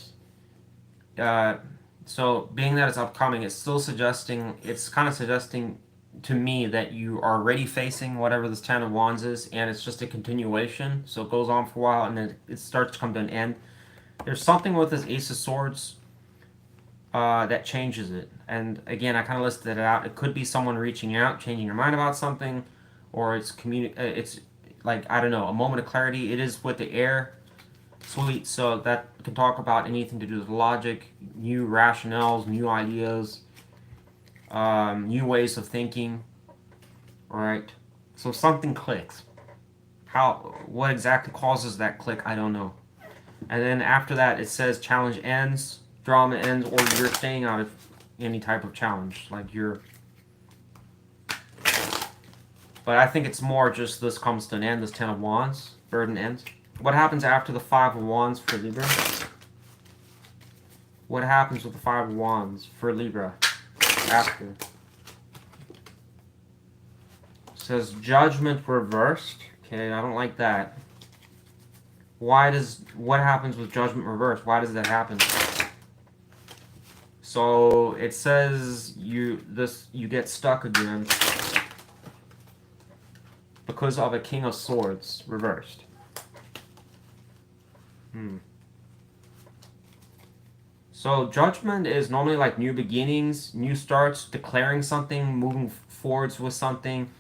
[SPEAKER 1] So being that it's upcoming, it's still suggesting, it's kind of suggesting to me that you are already facing whatever this Ten of Wands is, and it's just a continuation. So it goes on for a while, and then it starts to come to an end. There's something with this Ace of Swords that changes it. And again, I kind of listed it out. It could be someone reaching out, changing your mind about something, or it's like, I don't know, a moment of clarity. It is with the air suite, so that can talk about anything to do with logic, new rationales, new ideas, new ways of thinking. Alright, so something clicks. What exactly causes that click, I don't know. And then after that, it says challenge ends, drama ends, or you're staying out of any type of challenge. Like you're... But I think it's more just this comes to an end, this Ten of Wands, burden ends. What happens after the Five of Wands for Libra? What happens with the Five of Wands for Libra after? It says judgment reversed. Okay, I don't like that. What happens with judgment reversed? Why does that happen? So it says you get stuck again because of a King of Swords reversed. So judgment is normally like new beginnings, new starts, declaring something, moving forwards with something,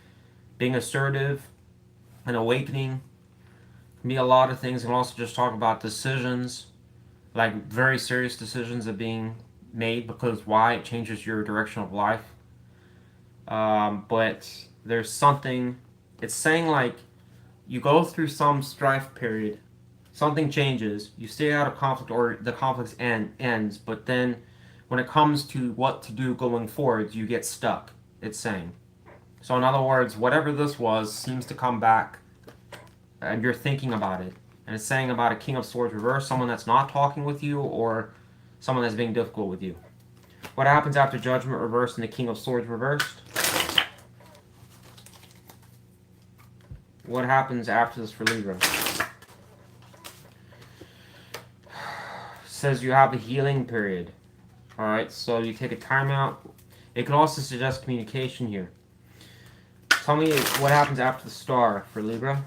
[SPEAKER 1] being assertive. an awakening. It can be a lot of things. It can also just talk about decisions, like very serious decisions that being made, because why? It changes your direction of life. But there's something, it's saying like you go through some strife period, something changes, you stay out of conflict or the conflict ends, but then when it comes to what to do going forward, you get stuck, it's saying. So in other words, whatever this was seems to come back and you're thinking about it. And it's saying about a King of Swords reverse, someone that's not talking with you or someone that's being difficult with you. What happens after Judgment reversed and the King of Swords reversed? What happens after this for Libra? Says you have a healing period. Alright, so you take a timeout. It could also suggest communication here. Tell me what happens after the star for Libra.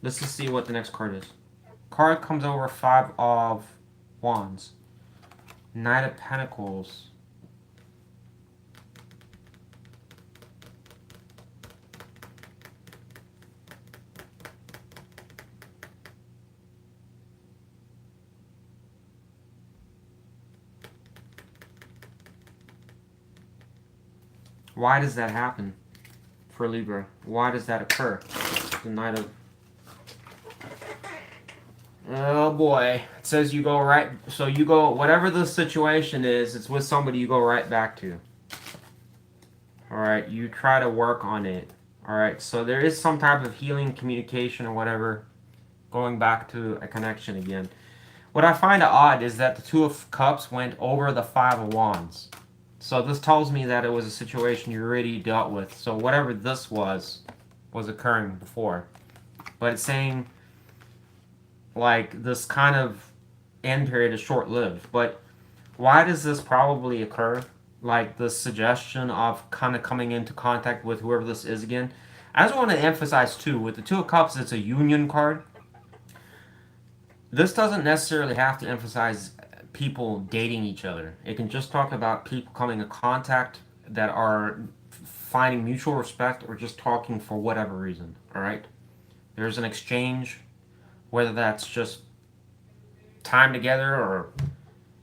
[SPEAKER 1] Let's just see what the next card is. Card comes over 5 of Wands. Knight of Pentacles. Why does that happen for Libra? Why does that occur? The Knight of... Oh boy. It says you go right... So you go... Whatever the situation is, it's with somebody you go right back to. Alright, you try to work on it. Alright, so there is some type of healing, communication, or whatever. Going back to a connection again. What I find odd is that the Two of Cups went over the 5 of Wands. So this tells me that it was a situation you already dealt with. So whatever this was occurring before. But it's saying, like, this kind of end period is short-lived. But why does this probably occur? Like, the suggestion of kind of coming into contact with whoever this is again. I just want to emphasize, too, with the Two of Cups, it's a union card. This doesn't necessarily have to emphasize people dating each other. It can just talk about people coming in contact that are finding mutual respect or just talking for whatever reason. Alright? There's an exchange, whether that's just time together or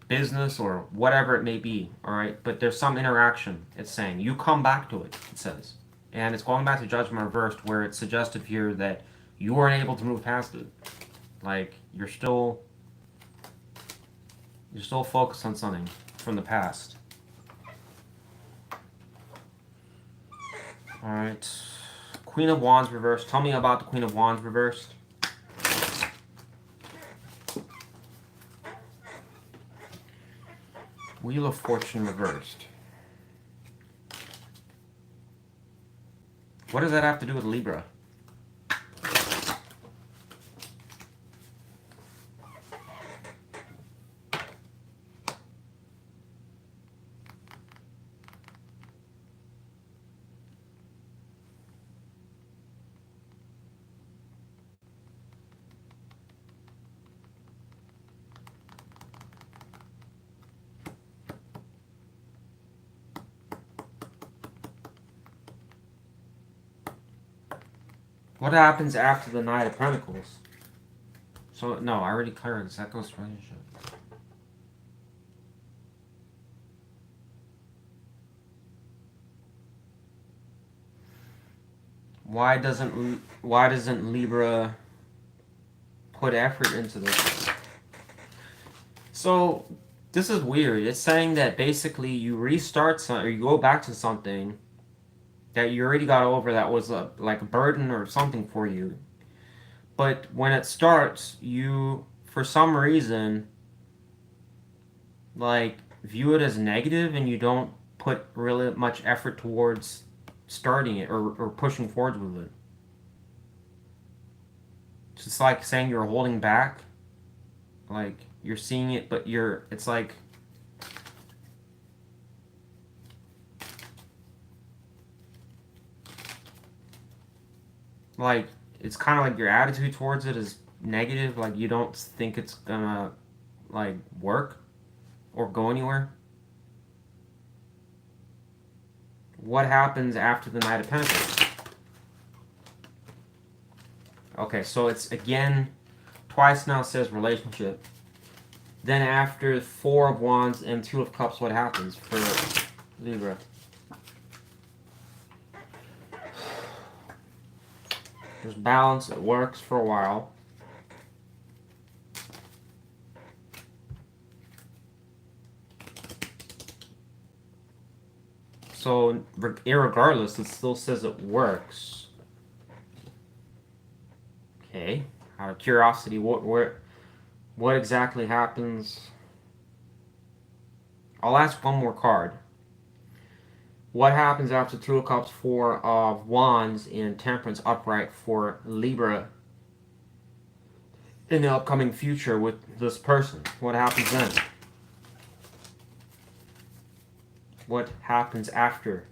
[SPEAKER 1] business or whatever it may be. Alright? But there's some interaction, it's saying. You come back to it, it says. And it's going back to Judgment reversed, where it's suggested here that you weren't able to move past it. Like, you're still focused on something from the past. Alright. Queen of Wands reversed. Tell me about the Queen of Wands reversed. Wheel of Fortune reversed. What does that have to do with Libra? What happens after the Knight of Pentacles? So, no, I already cleared this. That goes to relationship. Why doesn't Libra put effort into this? So, this is weird. It's saying that basically you restart something, or you go back to something that you already got over that was like a burden or something for you. But when it starts, you, for some reason, like, view it as negative and you don't put really much effort towards starting it or pushing forward with it. It's just like saying you're holding back. Like, you're seeing it, but it's like... Like, it's kind of like your attitude towards it is negative. Like, you don't think it's gonna, like, work or go anywhere. What happens after the Knight of Pentacles? Okay, so it's again, twice now says relationship. Then after 4 of Wands and 2 of Cups, what happens for Libra? There's balance, it works for a while. So, irregardless, it still says it works. Okay, out of curiosity, what exactly happens? I'll ask one more card. What happens after 2 of Cups, 4 of Wands, and Temperance upright for Libra in the upcoming future with this person? What happens then? What happens after?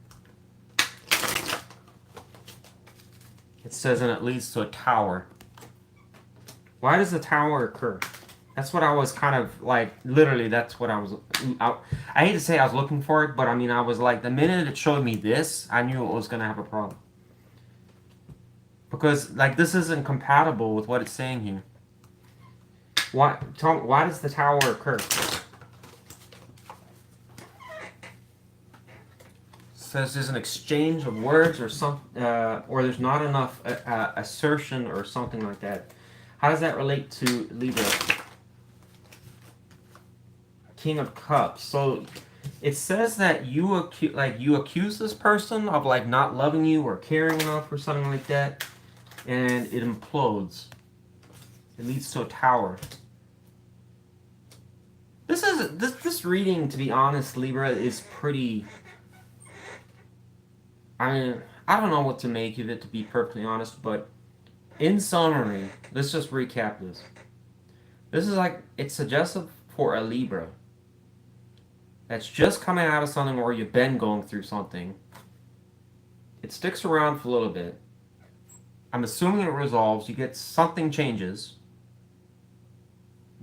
[SPEAKER 1] It says, and it leads to a tower. Why does the tower occur? That's what I was kind of like, literally, that's what I was, I hate to say I was looking for it, but I mean, I was like, the minute it showed me this, I knew it was going to have a problem. Because, like, this isn't compatible with what it's saying here. Why does the tower occur? Says there's an exchange of words or some, or there's not enough assertion or something like that. How does that relate to Libra? King of Cups. So it says that you accuse this person of like not loving you or caring enough or something like that, and it implodes. It leads to a tower. This reading, to be honest, Libra, is pretty. I mean, I don't know what to make of it, to be perfectly honest, but in summary, let's just recap this. This is like, it's suggestive for a Libra that's just coming out of something or you've been going through something. It sticks around for a little bit. I'm assuming it resolves. You get something changes.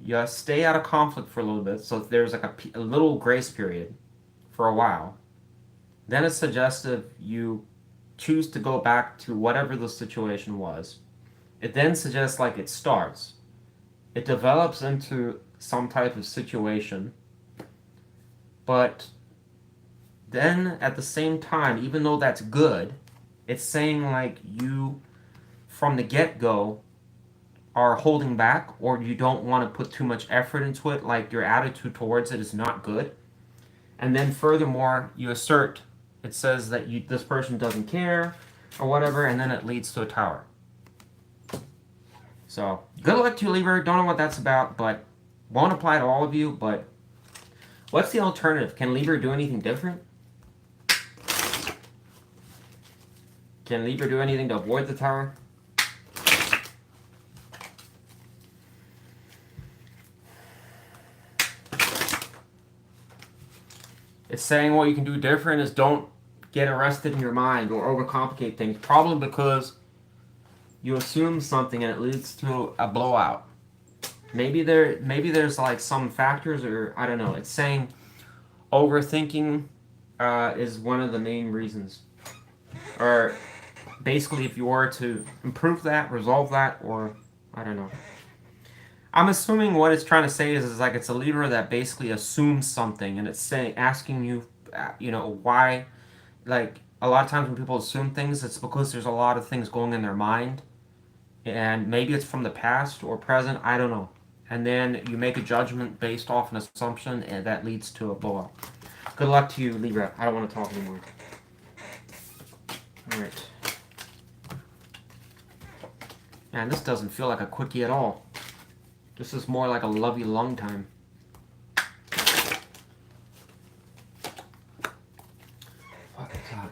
[SPEAKER 1] You stay out of conflict for a little bit, so there's like a little grace period for a while. Then it's suggestive you choose to go back to whatever the situation was. It then suggests like it starts. It develops into some type of situation. But then at the same time, even though that's good, it's saying like you, from the get-go, are holding back or you don't want to put too much effort into it, like your attitude towards it is not good. And then furthermore, you assert. It says that this person doesn't care or whatever, and then it leads to a tower. So, good luck to you, Libra. Don't know what that's about, but won't apply to all of you. But what's the alternative? Can Libra do anything different? Can Libra do anything to avoid the tower? It's saying what you can do different is don't get arrested in your mind or overcomplicate things. Probably because you assume something and it leads to a blowout. Maybe there's like some factors, or I don't know. It's saying overthinking is one of the main reasons. Or basically, if you were to improve that, resolve that, or I don't know. I'm assuming what it's trying to say is like it's a Libra that basically assumes something, and it's saying, asking you, why. Like a lot of times when people assume things, it's because there's a lot of things going in their mind, and maybe it's from the past or present. I don't know. And then you make a judgment based off an assumption, and that leads to a blowout. Good luck to you, Libra. I don't want to talk anymore. All right. Man, this doesn't feel like a quickie at all. This is more like a love you long time. Fuck, it's hot.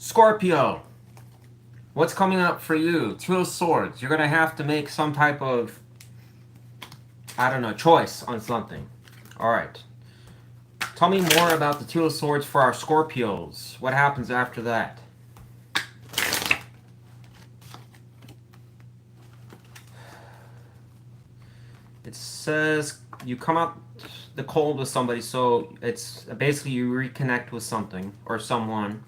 [SPEAKER 1] Scorpio, what's coming up for you? Two of Swords. You're going to have to make some type of, I don't know, choice on something. Alright. Tell me more about the Two of Swords for our Scorpios. What happens after that? It says you come out the cold with somebody, so it's basically you reconnect with something or someone.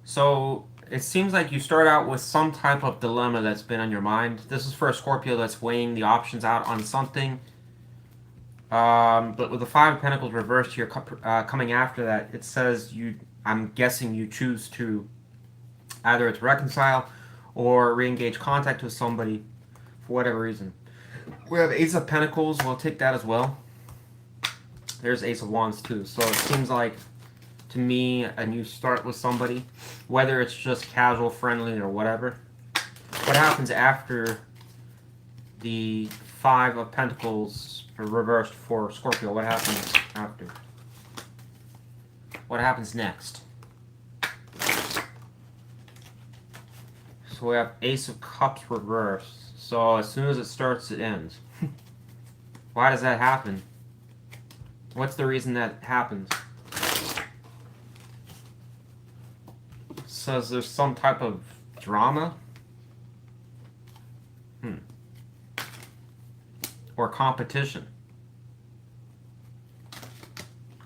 [SPEAKER 1] So it seems like you start out with some type of dilemma that's been on your mind. This is for a Scorpio that's weighing the options out on something. But with the Five of Pentacles reversed here, coming after that, it says I'm guessing you choose to either it's reconcile or re-engage contact with somebody for whatever reason. We have Ace of Pentacles. We'll take that as well. There's Ace of Wands too. So it seems like, to me, a new start with somebody, whether it's just casual, friendly, or whatever. What happens after the Five of Pentacles reversed for Scorpio? What happens after? What happens next? So we have Ace of Cups reversed. So as soon as it starts, it ends. Why does that happen? What's the reason that happens? It says there's some type of drama? Or competition.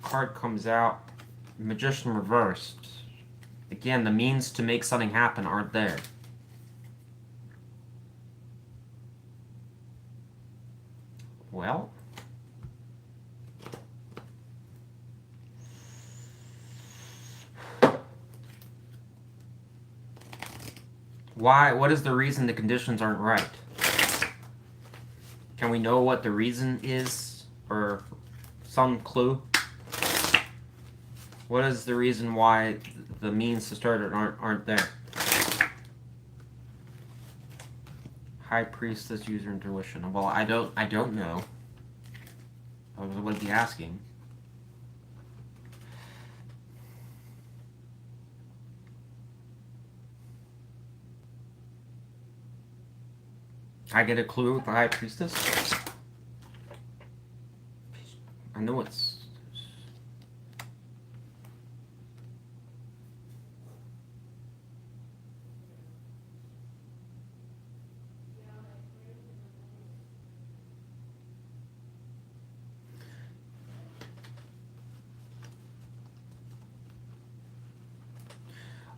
[SPEAKER 1] Card comes out. Magician reversed. Again, the means to make something happen aren't there. Well, why? What is the reason the conditions aren't right? Can we know what the reason is, or some clue? What is the reason why the means to start it aren't there? High Priestess, user intuition. Well, I don't know. I wouldn't be asking. I get a clue with the High Priestess? I know it's...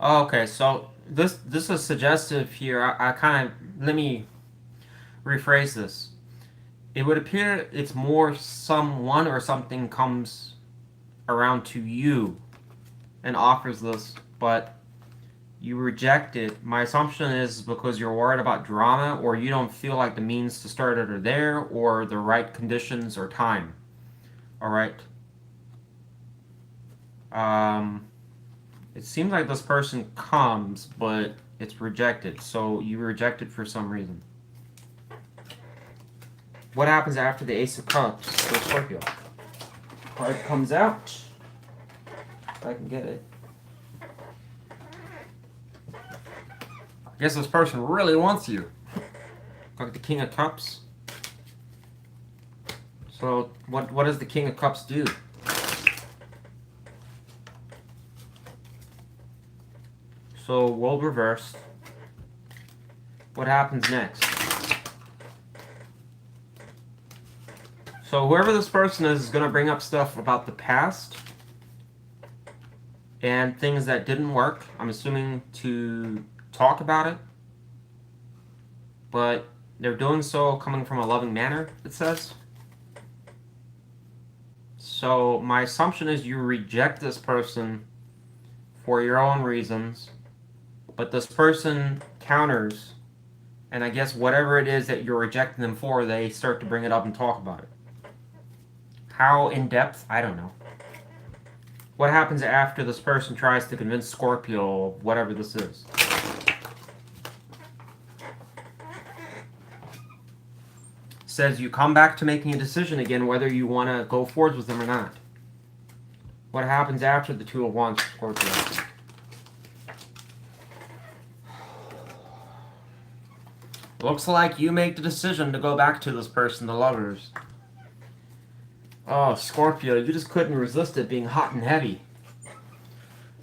[SPEAKER 1] Oh, okay, so this is suggestive here. I kind of... Let me rephrase this. It would appear it's more someone or something comes around to you and offers this, but you reject it. My assumption is because you're worried about drama, or you don't feel like the means to start it are there, or the right conditions or time. Alright? It seems like this person comes, but it's rejected. So you reject it for some reason. What happens after the Ace of Cups for Scorpio? Card comes out. If I can get it. I guess this person really wants you. Like the King of Cups. So what does the King of Cups do? So world reversed. What happens next? So whoever this person is going to bring up stuff about the past and things that didn't work. I'm assuming to talk about it. But they're doing so coming from a loving manner, it says. So my assumption is you reject this person for your own reasons. But this person counters, and I guess whatever it is that you're rejecting them for, they start to bring it up and talk about it. How in depth? I don't know. What happens after this person tries to convince Scorpio of whatever this is? Says you come back to making a decision again whether you want to go forward with them or not. What happens after the Two of Wands, Scorpio? Looks like you make the decision to go back to this person, the Lovers. Oh, Scorpio, you just couldn't resist it being hot and heavy.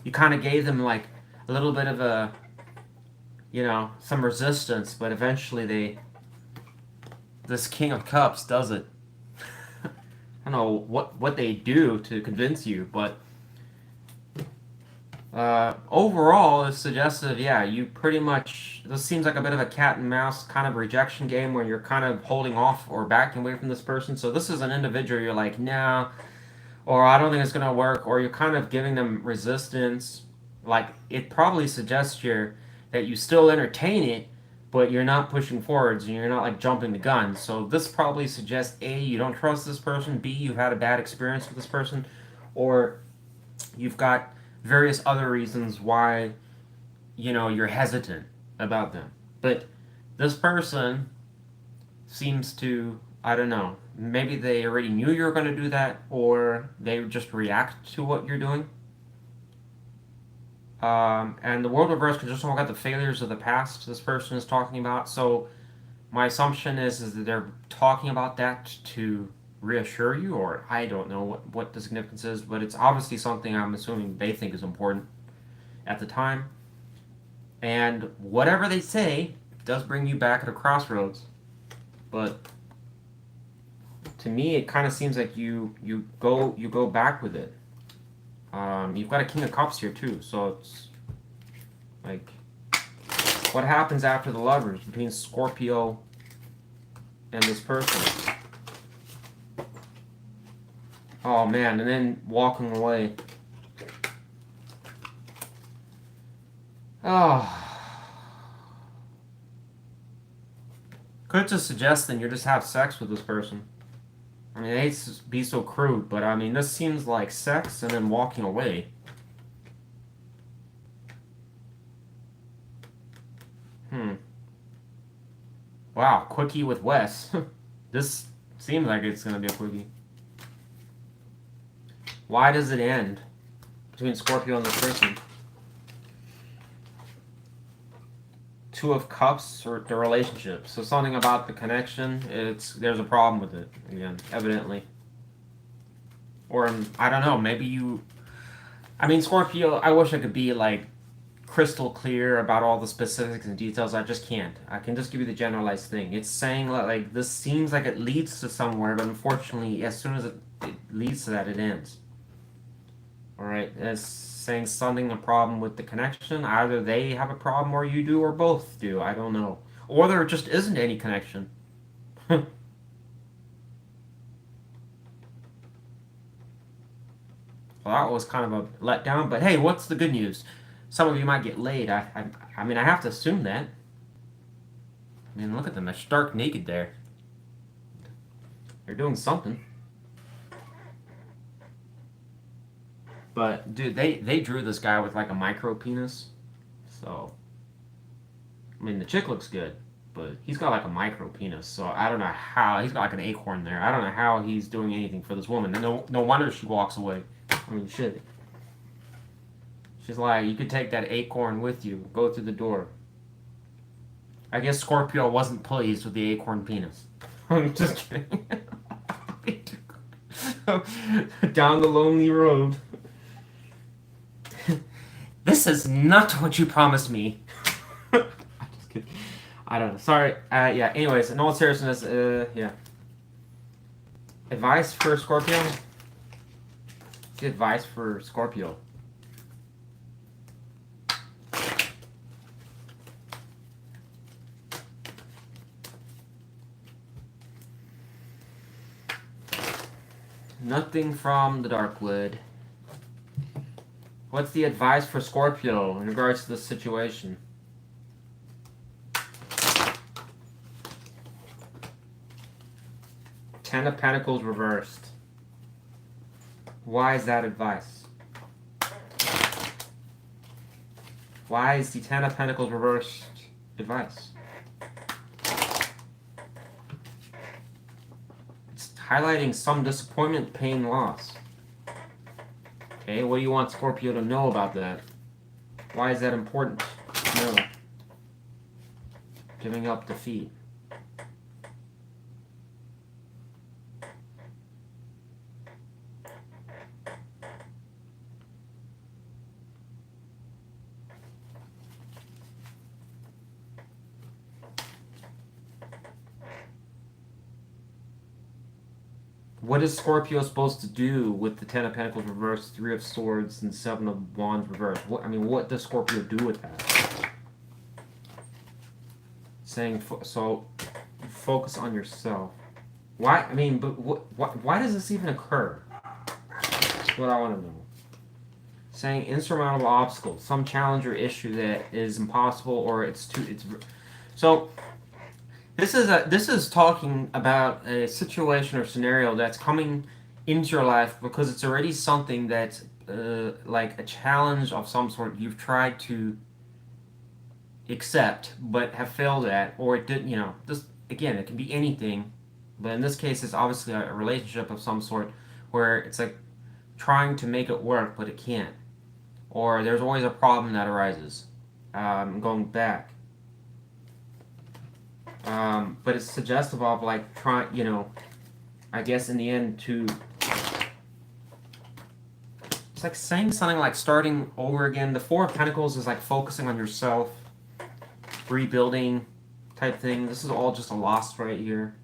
[SPEAKER 1] You kind of gave them like a little bit of a, you know, some resistance, but eventually this King of Cups does it. I don't know what they do to convince you, but overall it's suggestive, yeah, you pretty much, this seems like a bit of a cat and mouse kind of rejection game where you're kind of holding off or backing away from this person. So this is an individual you're like, nah, or I don't think it's going to work, or you're kind of giving them resistance. Like, it probably suggests here that you still entertain it, but you're not pushing forwards and you're not like jumping the gun. So this probably suggests A, you don't trust this person, B, you've had a bad experience with this person, or you've got various other reasons why, you know, you're hesitant about them. But this person seems to, I don't know, maybe they already knew you were going to do that, or they just react to what you're doing. And the world reverse can just talk about the failures of the past this person is talking about. So my assumption is that they're talking about that to reassure you, or I don't know what the significance is, but it's obviously something I'm assuming they think is important at the time. And whatever they say does bring you back at a crossroads. But to me, it kind of seems like you go back with it. You've got a King of Cups here too, so it's like, what happens after the Lovers between Scorpio and this person? Oh man, and then walking away. Oh. Could just suggest then you just have sex with this person. I mean, I hate to be so crude, but I mean, this seems like sex and then walking away. Wow, quickie with Wes. This seems like it's going to be a quickie. Why does it end between Scorpio and this person? Two of Cups, or the relationship. So something about the connection, there's a problem with it, again, evidently. Or, I don't know, maybe you... I mean, Scorpio, I wish I could be, like, crystal clear about all the specifics and details. I just can't. I can just give you the generalized thing. It's saying, like, this seems like it leads to somewhere, but unfortunately, as soon as it leads to that, it ends. Alright, it's saying something, a problem with the connection. Either they have a problem or you do, or both do. I don't know. Or there just isn't any connection. Well, that was kind of a letdown, but hey, what's the good news? Some of you might get laid. I mean, I have to assume that. I mean, look at them. They're stark naked there. They're doing something. But, dude, they drew this guy with, like, a micro penis. So, I mean, the chick looks good, but he's got, like, a micro penis. So, I don't know how. He's got, like, an acorn there. I don't know how he's doing anything for this woman. And no wonder she walks away. I mean, shit. She's like, you could take that acorn with you. Go through the door. I guess Scorpio wasn't pleased with the acorn penis. I'm just kidding. Down the lonely road. This is not what you promised me. I'm just kidding. I don't know. Sorry. Yeah, anyways, in all seriousness, yeah. Advice for Scorpio? What's the advice for Scorpio? Nothing from the Darkwood. What's the advice for Scorpio in regards to this situation? Ten of Pentacles reversed. Why is that advice? Why is the Ten of Pentacles reversed advice? It's highlighting some disappointment, pain, loss. Okay, what do you want Scorpio to know about that? Why is that important? No. Giving up defeat. What is Scorpio supposed to do with the Ten of Pentacles reversed, Three of Swords, and Seven of Wands reversed? What does Scorpio do with that? Saying, so, focus on yourself. Why? I mean, but why does this even occur? That's what I want to know. Saying insurmountable obstacles, some challenge or issue that is impossible, or it's so. This is talking about a situation or scenario that's coming into your life because it's already something that's like a challenge of some sort you've tried to accept but have failed at, or it didn't. This again, it can be anything, but in this case, it's obviously a relationship of some sort where it's like trying to make it work but it can't, or there's always a problem that arises. Going back. But it's suggestive of like trying, I guess in the end to, it's like saying something like starting over again. The Four of Pentacles is like focusing on yourself, rebuilding type thing. This is all just a loss right here.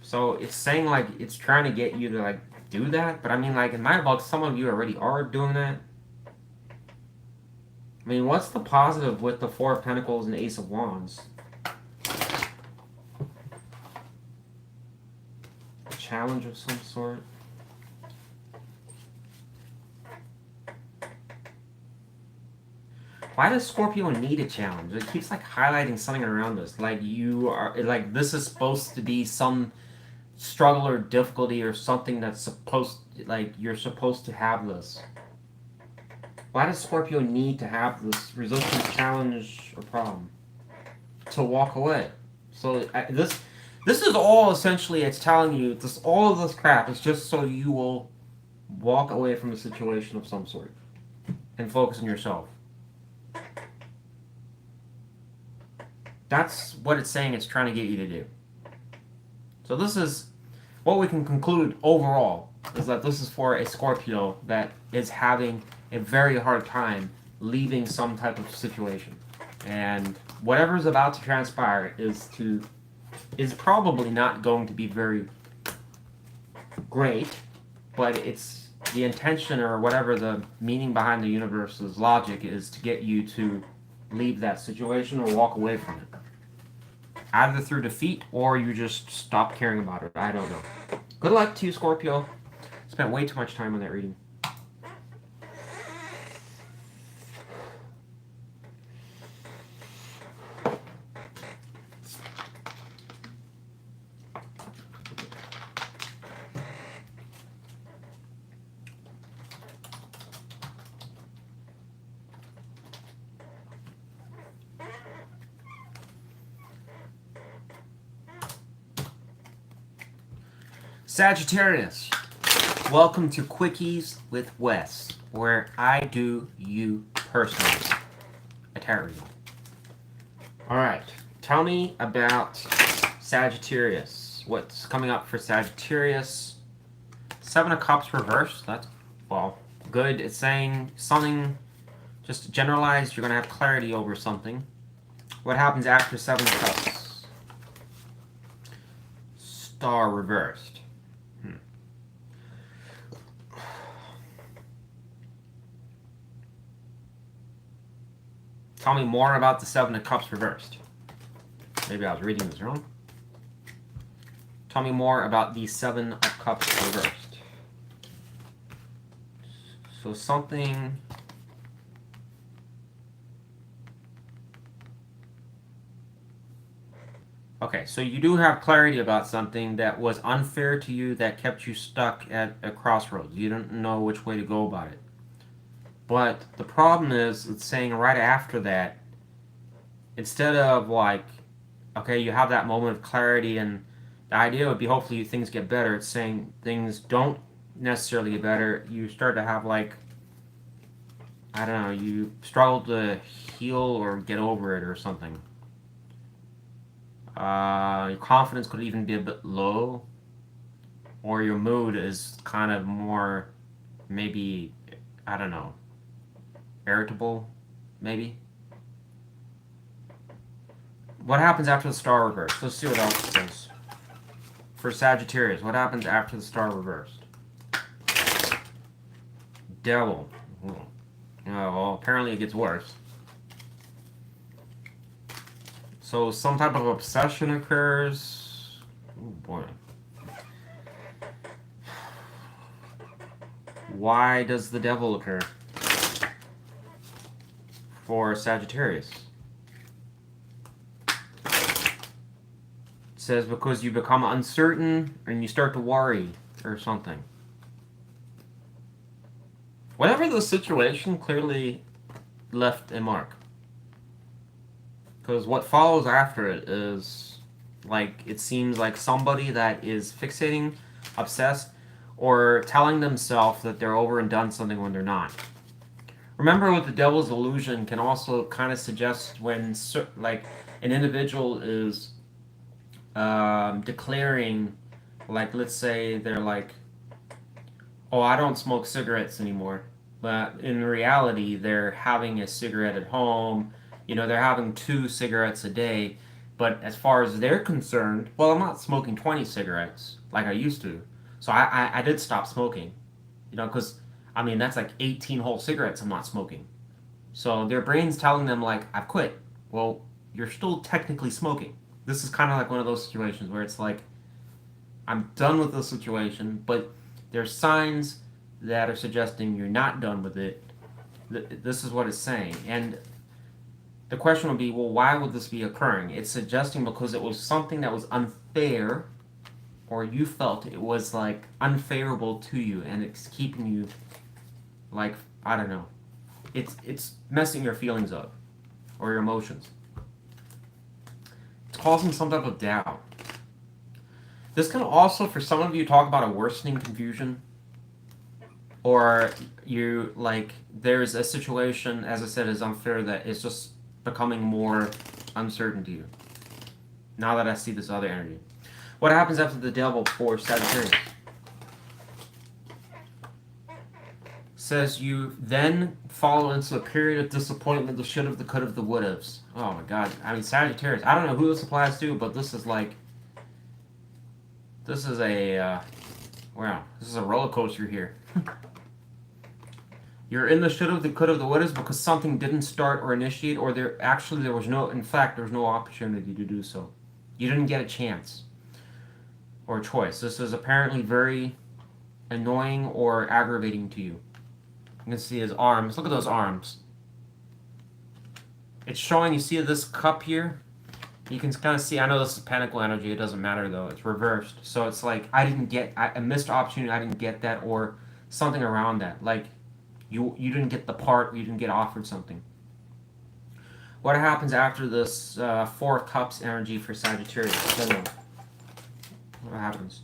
[SPEAKER 1] So it's saying like it's trying to get you to like do that, but I mean, like in my book, some of you already are doing that. I mean, what's the positive with the Four of Pentacles and Ace of Wands? A challenge of some sort. Why does Scorpio need a challenge? It keeps like highlighting something around this. Like you are, like this is supposed to be some struggle or difficulty or something that's supposed, like you're supposed to have this. Why does Scorpio need to have this resistance, challenge, or problem? To walk away. So this is all essentially, it's telling you, all of this crap is just so you will walk away from a situation of some sort and focus on yourself. That's what it's saying it's trying to get you to do. So this is what we can conclude overall, is that this is for a Scorpio that is having a very hard time leaving some type of situation. And whatever's about to transpire is probably not going to be very great, but it's the intention or whatever the meaning behind the universe's logic is to get you to leave that situation or walk away from it. Either through defeat or you just stop caring about it. I don't know. Good luck to you, Scorpio. Spent way too much time on that reading. Sagittarius, welcome to Quickies with Wes, where I do you personally a tarot reading. Alright, tell me about Sagittarius. What's coming up for Sagittarius? Seven of Cups reversed. That's, well, good. It's saying something just generalized. You're going to have clarity over something. What happens after Seven of Cups? Star reversed. Tell me more about the Seven of Cups reversed. Maybe I was reading this wrong. Tell me more about the Seven of Cups reversed. So something... Okay, so you do have clarity about something that was unfair to you, that kept you stuck at a crossroads. You didn't know which way to go about it. But the problem is, it's saying right after that, instead of like Okay, you have that moment of clarity, and the idea would be hopefully things get better. It's saying things don't necessarily get better. You start to have, like, I don't know, you struggle to heal or get over it or something. Your confidence could even be a bit low, or your mood is kind of more, maybe, I don't know, irritable, maybe. What happens after the star reversed? Let's see what else it is. For Sagittarius, what happens after the star reversed? Devil. Oh, well, apparently it gets worse. So some type of obsession occurs. Oh boy. Why does the devil occur for Sagittarius? It says because you become uncertain and you start to worry or something. Whatever the situation clearly left a mark. Because what follows after it is, like, it seems like somebody that is fixating, obsessed, or telling themselves that they're over and done something when they're not. Remember, with the devil's illusion can also kind of suggest when, like, an individual is declaring, like, let's say they're like, oh, I don't smoke cigarettes anymore. But in reality, they're having a cigarette at home. You know, they're having 2 cigarettes a day. But as far as they're concerned, well, I'm not smoking 20 cigarettes like I used to. So I did stop smoking. You know, because, I mean, that's like 18 whole cigarettes I'm not smoking. So their brain's telling them, like, I've quit. Well, you're still technically smoking. This is kind of like one of those situations where it's like, I'm done with this situation, but there's signs that are suggesting you're not done with it. This is what it's saying. And the question would be, well, why would this be occurring? It's suggesting because it was something that was unfair, or you felt it was, like, unfavorable to you, and it's keeping you, like, I don't know. It's messing your feelings up, or your emotions. It's causing some type of doubt. This can also, for some of you, talk about a worsening confusion. Or you, like, there's a situation, as I said, is unfair that is just becoming more uncertain to you. Now that I see this other energy. What happens after the devil for Sagittarius? Says you then follow into a period of disappointment, the should have, the could have, the would haves. Oh my god. I mean, Sagittarius. I don't know who this applies to, but this is like... This is a... wow. This is a roller coaster here. You're in the should have, the could have, the would haves because something didn't start or initiate, or there was no... In fact, there was no opportunity to do so. You didn't get a chance. Or a choice. This is apparently very annoying or aggravating to you. You can see his arms. Look at those arms. It's showing, you see this cup here? You can kind of see, I know this is pentacle energy, it doesn't matter though, it's reversed. So it's like, I missed opportunity, I didn't get that, or something around that. Like, you didn't get the part, you didn't get offered something. What happens after this 4 of Cups energy for Sagittarius? What happens?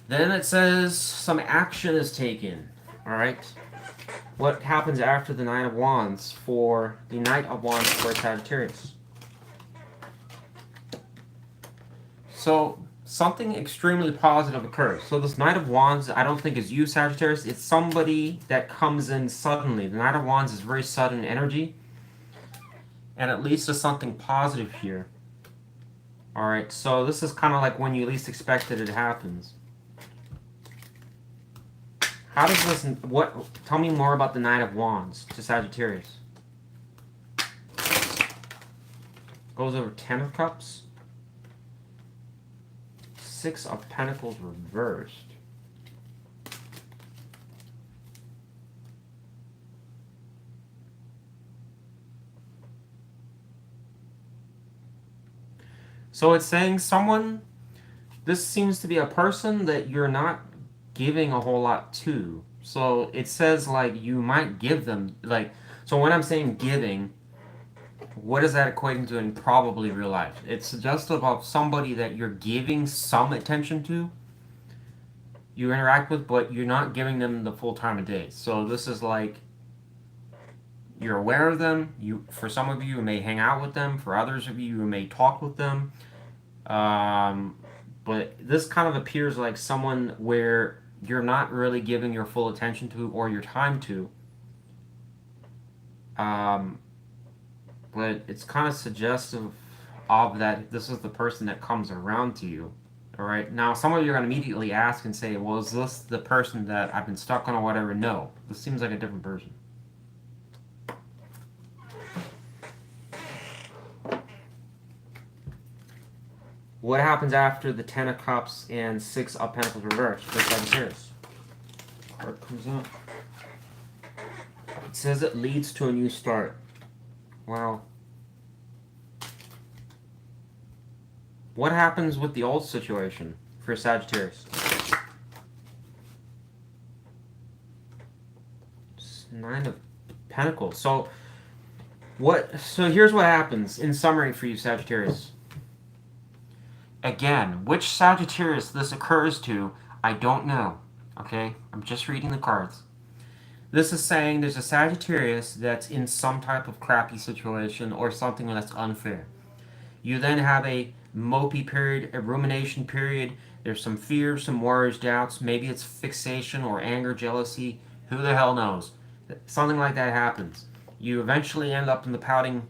[SPEAKER 1] Then it says some action is taken. Alright? What happens after the Knight of Wands for the Knight of Wands for Sagittarius? So, something extremely positive occurs. So this Knight of Wands, I don't think is you, Sagittarius. It's somebody that comes in suddenly. The Knight of Wands is very sudden energy. And it leads to something positive here. Alright, so this is kind of like when you least expect it happens. How does this... Tell me more about the Knight of Wands to Sagittarius. Goes over 10 of Cups. 6 of Pentacles reversed. So it's saying someone... This seems to be a person that you're not giving a whole lot to. So it says, like, you might give them, like, so when I'm saying giving, What is that equating to in probably real life? It's suggestive of somebody that you're giving some attention to, you interact with, but you're not giving them the full time of day. So this is like you're aware of them. For some of you, you may hang out with them. For others of you, you may talk with them. But this kind of appears like someone where you're not really giving your full attention to or your time to. But it's kind of suggestive of that this is the person that comes around to you. All right. Now, some of you are going to immediately ask and say, well, is this the person that I've been stuck on or whatever? No. This seems like a different person. What happens after the Ten of Cups and Six of Pentacles reversed for Sagittarius? Card comes out. It says it leads to a new start. Wow. What happens with the old situation for Sagittarius? It's Nine of Pentacles. So here's what happens in summary for you, Sagittarius. Again, which Sagittarius this occurs to, I don't know. Okay? I'm just reading the cards. This is saying there's a Sagittarius that's in some type of crappy situation or something that's unfair. You then have a mopey period, a rumination period. There's some fears, some worries, doubts. Maybe it's fixation or anger, jealousy. Who the hell knows? Something like that happens. You eventually end up in the pouting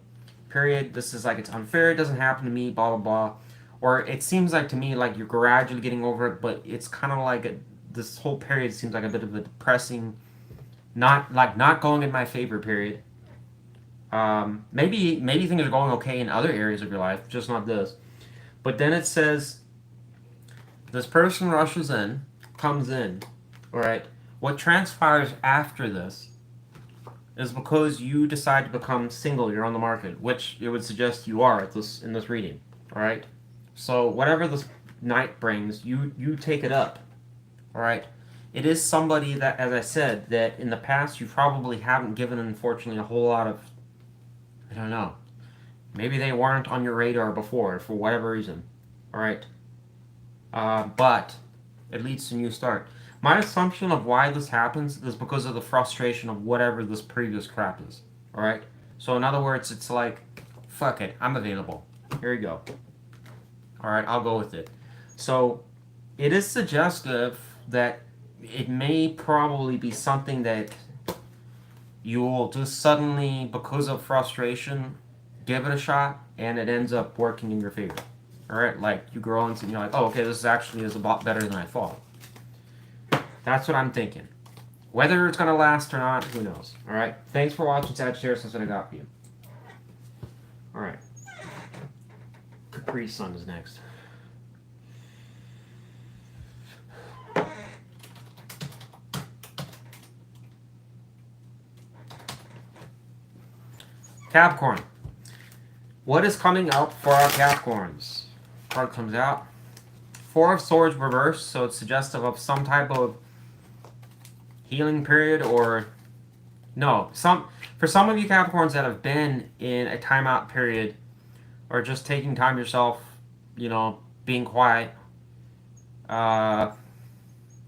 [SPEAKER 1] period. This is like, it's unfair, it doesn't happen to me, blah, blah, blah. Or it seems like to me like you're gradually getting over it, but it's kind of like this whole period seems like a bit of a depressing, not going in my favor period. Maybe things are going okay in other areas of your life, just not this. But then it says this person rushes in, comes in, all right? What transpires after this is because you decide to become single, you're on the market, which it would suggest you are in this reading, all right? So whatever this night brings, you take it up, all right? It is somebody that, as I said, that in the past you probably haven't given, unfortunately, a whole lot of, I don't know, maybe they weren't on your radar before for whatever reason, all right? But it leads to a new start. My assumption of why this happens is because of the frustration of whatever this previous crap is, all right? So in other words, it's like, fuck it, I'm available. Here you go. All right, I'll go with it. So it is suggestive that it may probably be something that you will just suddenly, because of frustration, give it a shot, and it ends up working in your favor. All right, like you grow into, you're like, oh, okay, this actually is a lot better than I thought. That's what I'm thinking. Whether it's gonna last or not, who knows? All right, thanks for watching, Sagittarius. That's what I got for you. All right. Capri Sun is next. Capricorn. What is coming up for our Capricorns? Card comes out. Four of Swords reversed, so it's suggestive of some type of healing period or no. For some of you Capricorns that have been in a timeout period or just taking time yourself, you know, being quiet,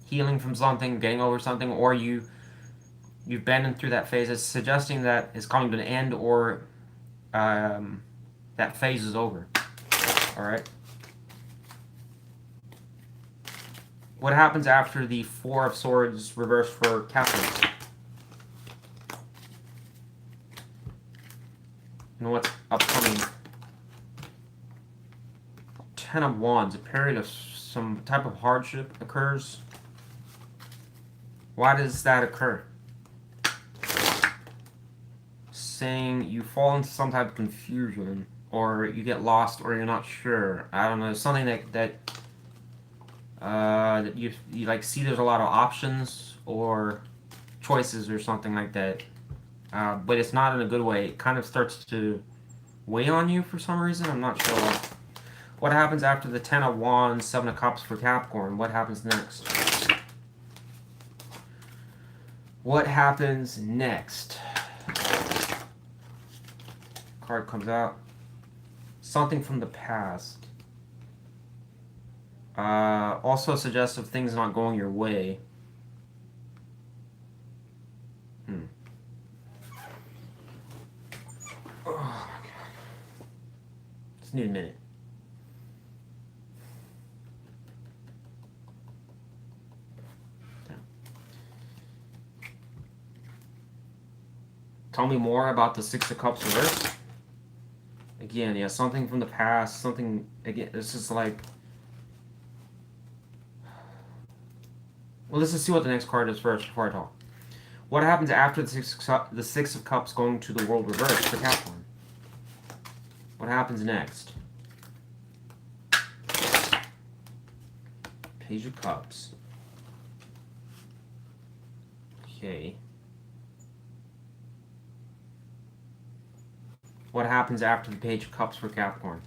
[SPEAKER 1] healing from something, getting over something, or you've been through that phase, it's suggesting that it's coming to an end or that phase is over. All right. What happens after the Four of Swords reversed for Capricorn? And what's upcoming? Ten of Wands. A period of some type of hardship occurs. Why does that occur? Saying you fall into some type of confusion, or you get lost, or you're not sure. I don't know, something that you like see there's a lot of options or choices or something like that, but it's not in a good way. It kind of starts to weigh on you for some reason. I'm not sure. What happens after the Ten of Wands, Seven of Cups for Capricorn? What happens next? What happens next? card comes out. Something from the past. Also suggests of things not going your way. Oh my god. Just need a minute. Tell me more about the Six of Cups reversed. Again, yeah, something from the past, something, again, this is like... Well, let's just see what the next card is first before I talk. What happens after the Six of Cups going to the world reversed for Capricorn? What happens next? Page of Cups. Okay. What happens after the Page of Cups for Capricorn?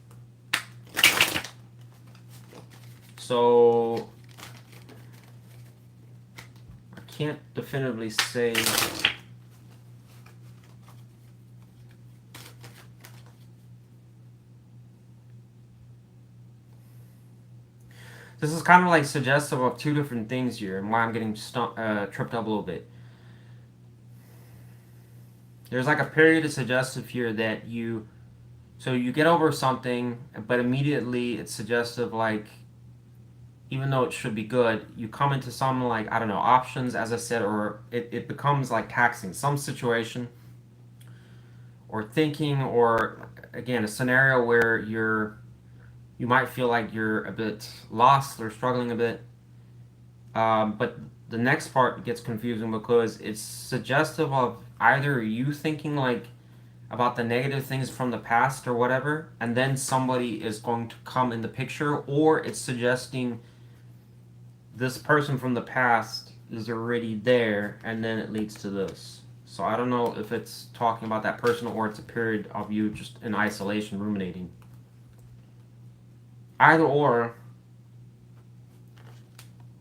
[SPEAKER 1] So, I can't definitively say. This is kind of like suggestive of two different things here, and why I'm getting tripped up a little bit. There's like a period of suggestive here that you get over something, but immediately it's suggestive, like, even though it should be good, you come into some, like, I don't know, options, as I said, or it becomes like taxing some situation or thinking, or again, a scenario where you might feel like you're a bit lost or struggling a bit. But the next part gets confusing because it's suggestive of either you thinking like about the negative things from the past or whatever, and then somebody is going to come in the picture, or it's suggesting this person from the past is already there, and then it leads to this. So I don't know if it's talking about that person or it's a period of you just in isolation ruminating. Either or,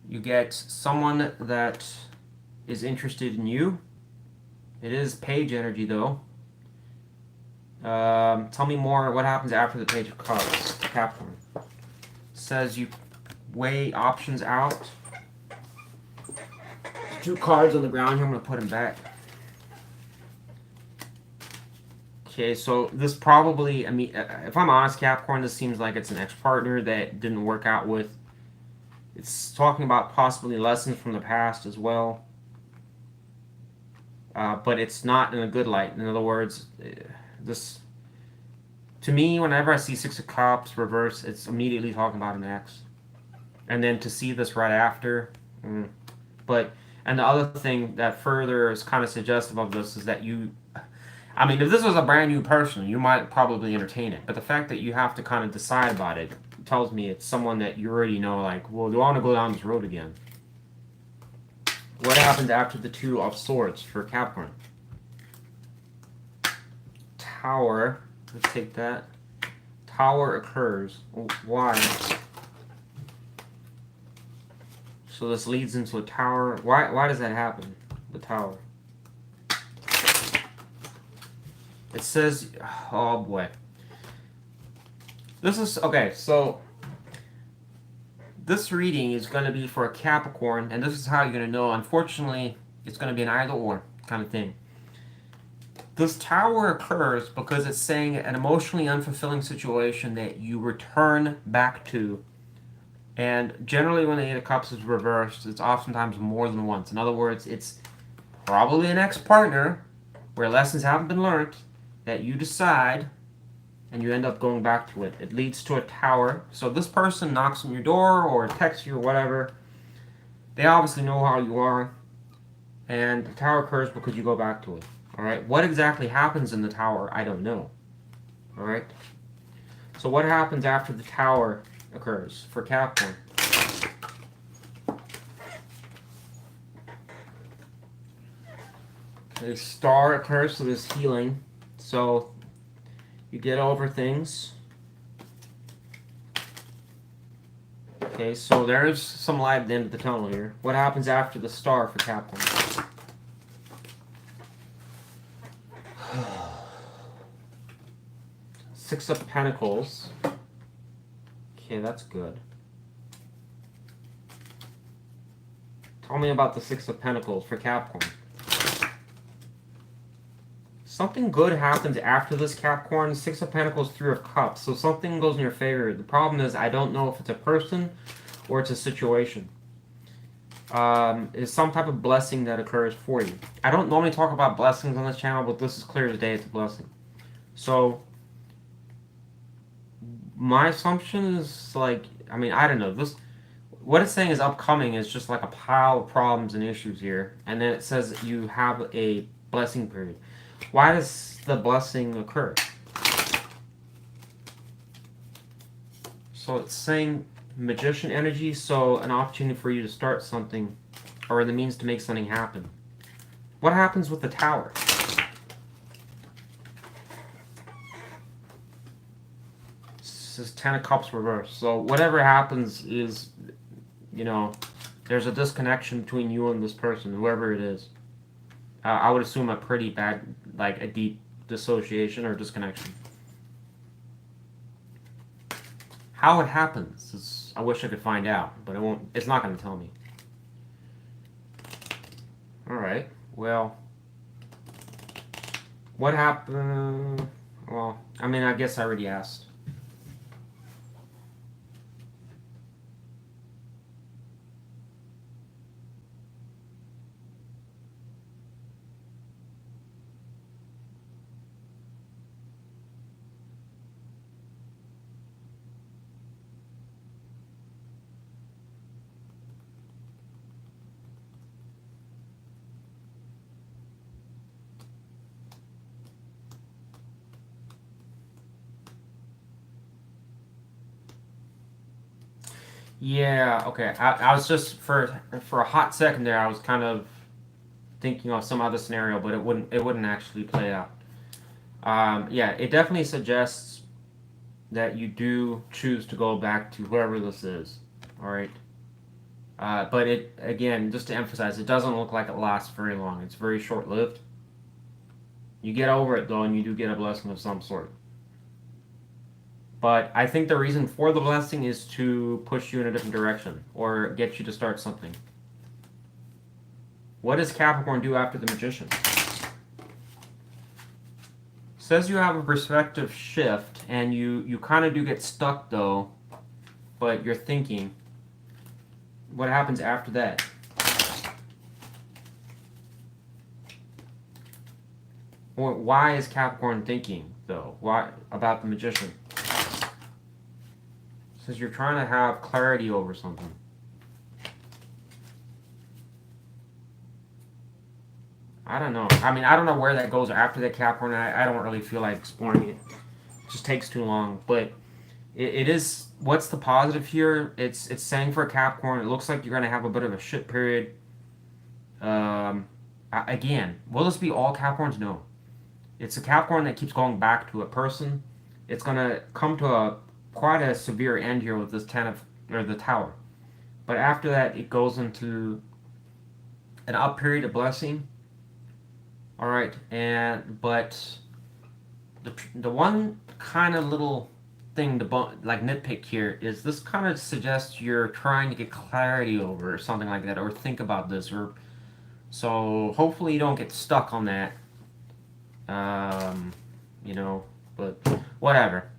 [SPEAKER 1] you get someone that is interested in you. It is Page energy, though. Tell me more. What happens after the Page of Cups, Capricorn? Says you weigh options out. There's 2 cards on the ground here. I'm going to put them back. Okay, so this probably, I mean, if I'm honest, Capricorn, this seems like it's an ex-partner that didn't work out with. It's talking about possibly lessons from the past as well. But it's not in a good light. In other words, this, to me, whenever I see Six of Cups reverse, it's immediately talking about an ex. And then to see this right after. But, and the other thing that further is kind of suggestive of this is that you, I mean, if this was a brand new person, you might probably entertain it. But the fact that you have to kind of decide about it tells me it's someone that you already know, like, well, do I want to go down this road again? What happens after the Two of Swords for Capricorn? Tower. Let's take that. Tower occurs. Why? So this leads into a tower. Why does that happen? The tower. It says, oh boy. This is, okay, so this reading is going to be for a Capricorn, and this is how you're going to know. Unfortunately, it's going to be an either or kind of thing. This tower occurs because it's saying an emotionally unfulfilling situation that you return back to. And generally when the Eight of Cups is reversed, it's oftentimes more than once. In other words, it's probably an ex-partner where lessons haven't been learned that you decide and you end up going back to it. It leads to a tower. So this person knocks on your door or texts you or whatever. They obviously know how you are. And the tower occurs because you go back to it. Alright? What exactly happens in the tower, I don't know. Alright? So what happens after the tower occurs for Capricorn? The star occurs, so there's healing. So you get over things. Okay, so there's some light at the end of the tunnel here. What happens after the star for Capricorn? Six of Pentacles. Okay, that's good. Tell me about the Six of Pentacles for Capricorn. Something good happens after this, Capricorn. Six of Pentacles, Three of Cups. So something goes in your favor. The problem is I don't know if it's a person or it's a situation. It's some type of blessing that occurs for you. I don't normally talk about blessings on this channel, but this is clear as day it's a blessing. So my assumption is like, I mean, I don't know. What it's saying is upcoming is just like a pile of problems and issues here. And then it says you have a blessing period. Why does the blessing occur? So it's saying Magician energy, so an opportunity for you to start something or the means to make something happen. What happens with the Tower? This is Ten of Cups reversed. So whatever happens is, you know, there's a disconnection between you and this person, whoever it is. I would assume a pretty bad, like a deep dissociation or disconnection. How it happens is, I wish I could find out, but it won't. It's not going to tell me. All right. Well, what happened? Well, I mean, I guess I already asked. Yeah, okay. I was just for a hot second there. I was kind of thinking of some other scenario, but it wouldn't actually play out. Yeah, it definitely suggests that you do choose to go back to whoever this is. All right. But it again, just to emphasize, it doesn't look like it lasts very long. It's very short-lived. You get over it though, and you do get a blessing of some sort. But I think the reason for the blessing is to push you in a different direction or get you to start something. What does Capricorn do after the Magician? Says you have a perspective shift and you kind of do get stuck though, but you're thinking. What happens after that? Or why is Capricorn thinking though? Why about the Magician? Says you're trying to have clarity over something. I don't know. I mean, I don't know where that goes after that, Capricorn. I don't really feel like exploring it. It just takes too long. But it is, what's the positive here? It's saying for a Capricorn, it looks like you're going to have a bit of a shit period. Again, will this be all Capricorns? No. It's a Capricorn that keeps going back to a person. It's going to come to quite a severe end here with this the Tower. But after that, it goes into an up period of blessing. All right, but the one kind of little thing to like nitpick here is this kind of suggests you're trying to get clarity over or something like that, or think about this, or so hopefully you don't get stuck on that. You know, but whatever.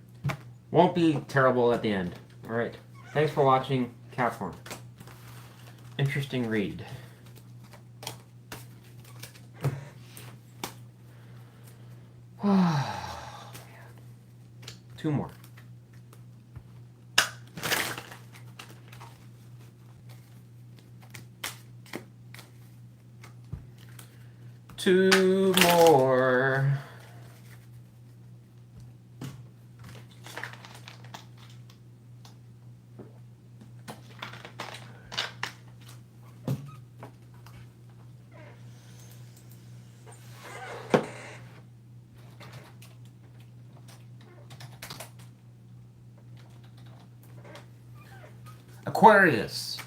[SPEAKER 1] Won't be terrible at the end. All right. Thanks for watching, Capricorn. Interesting read. Two more. Two more. Aquarius.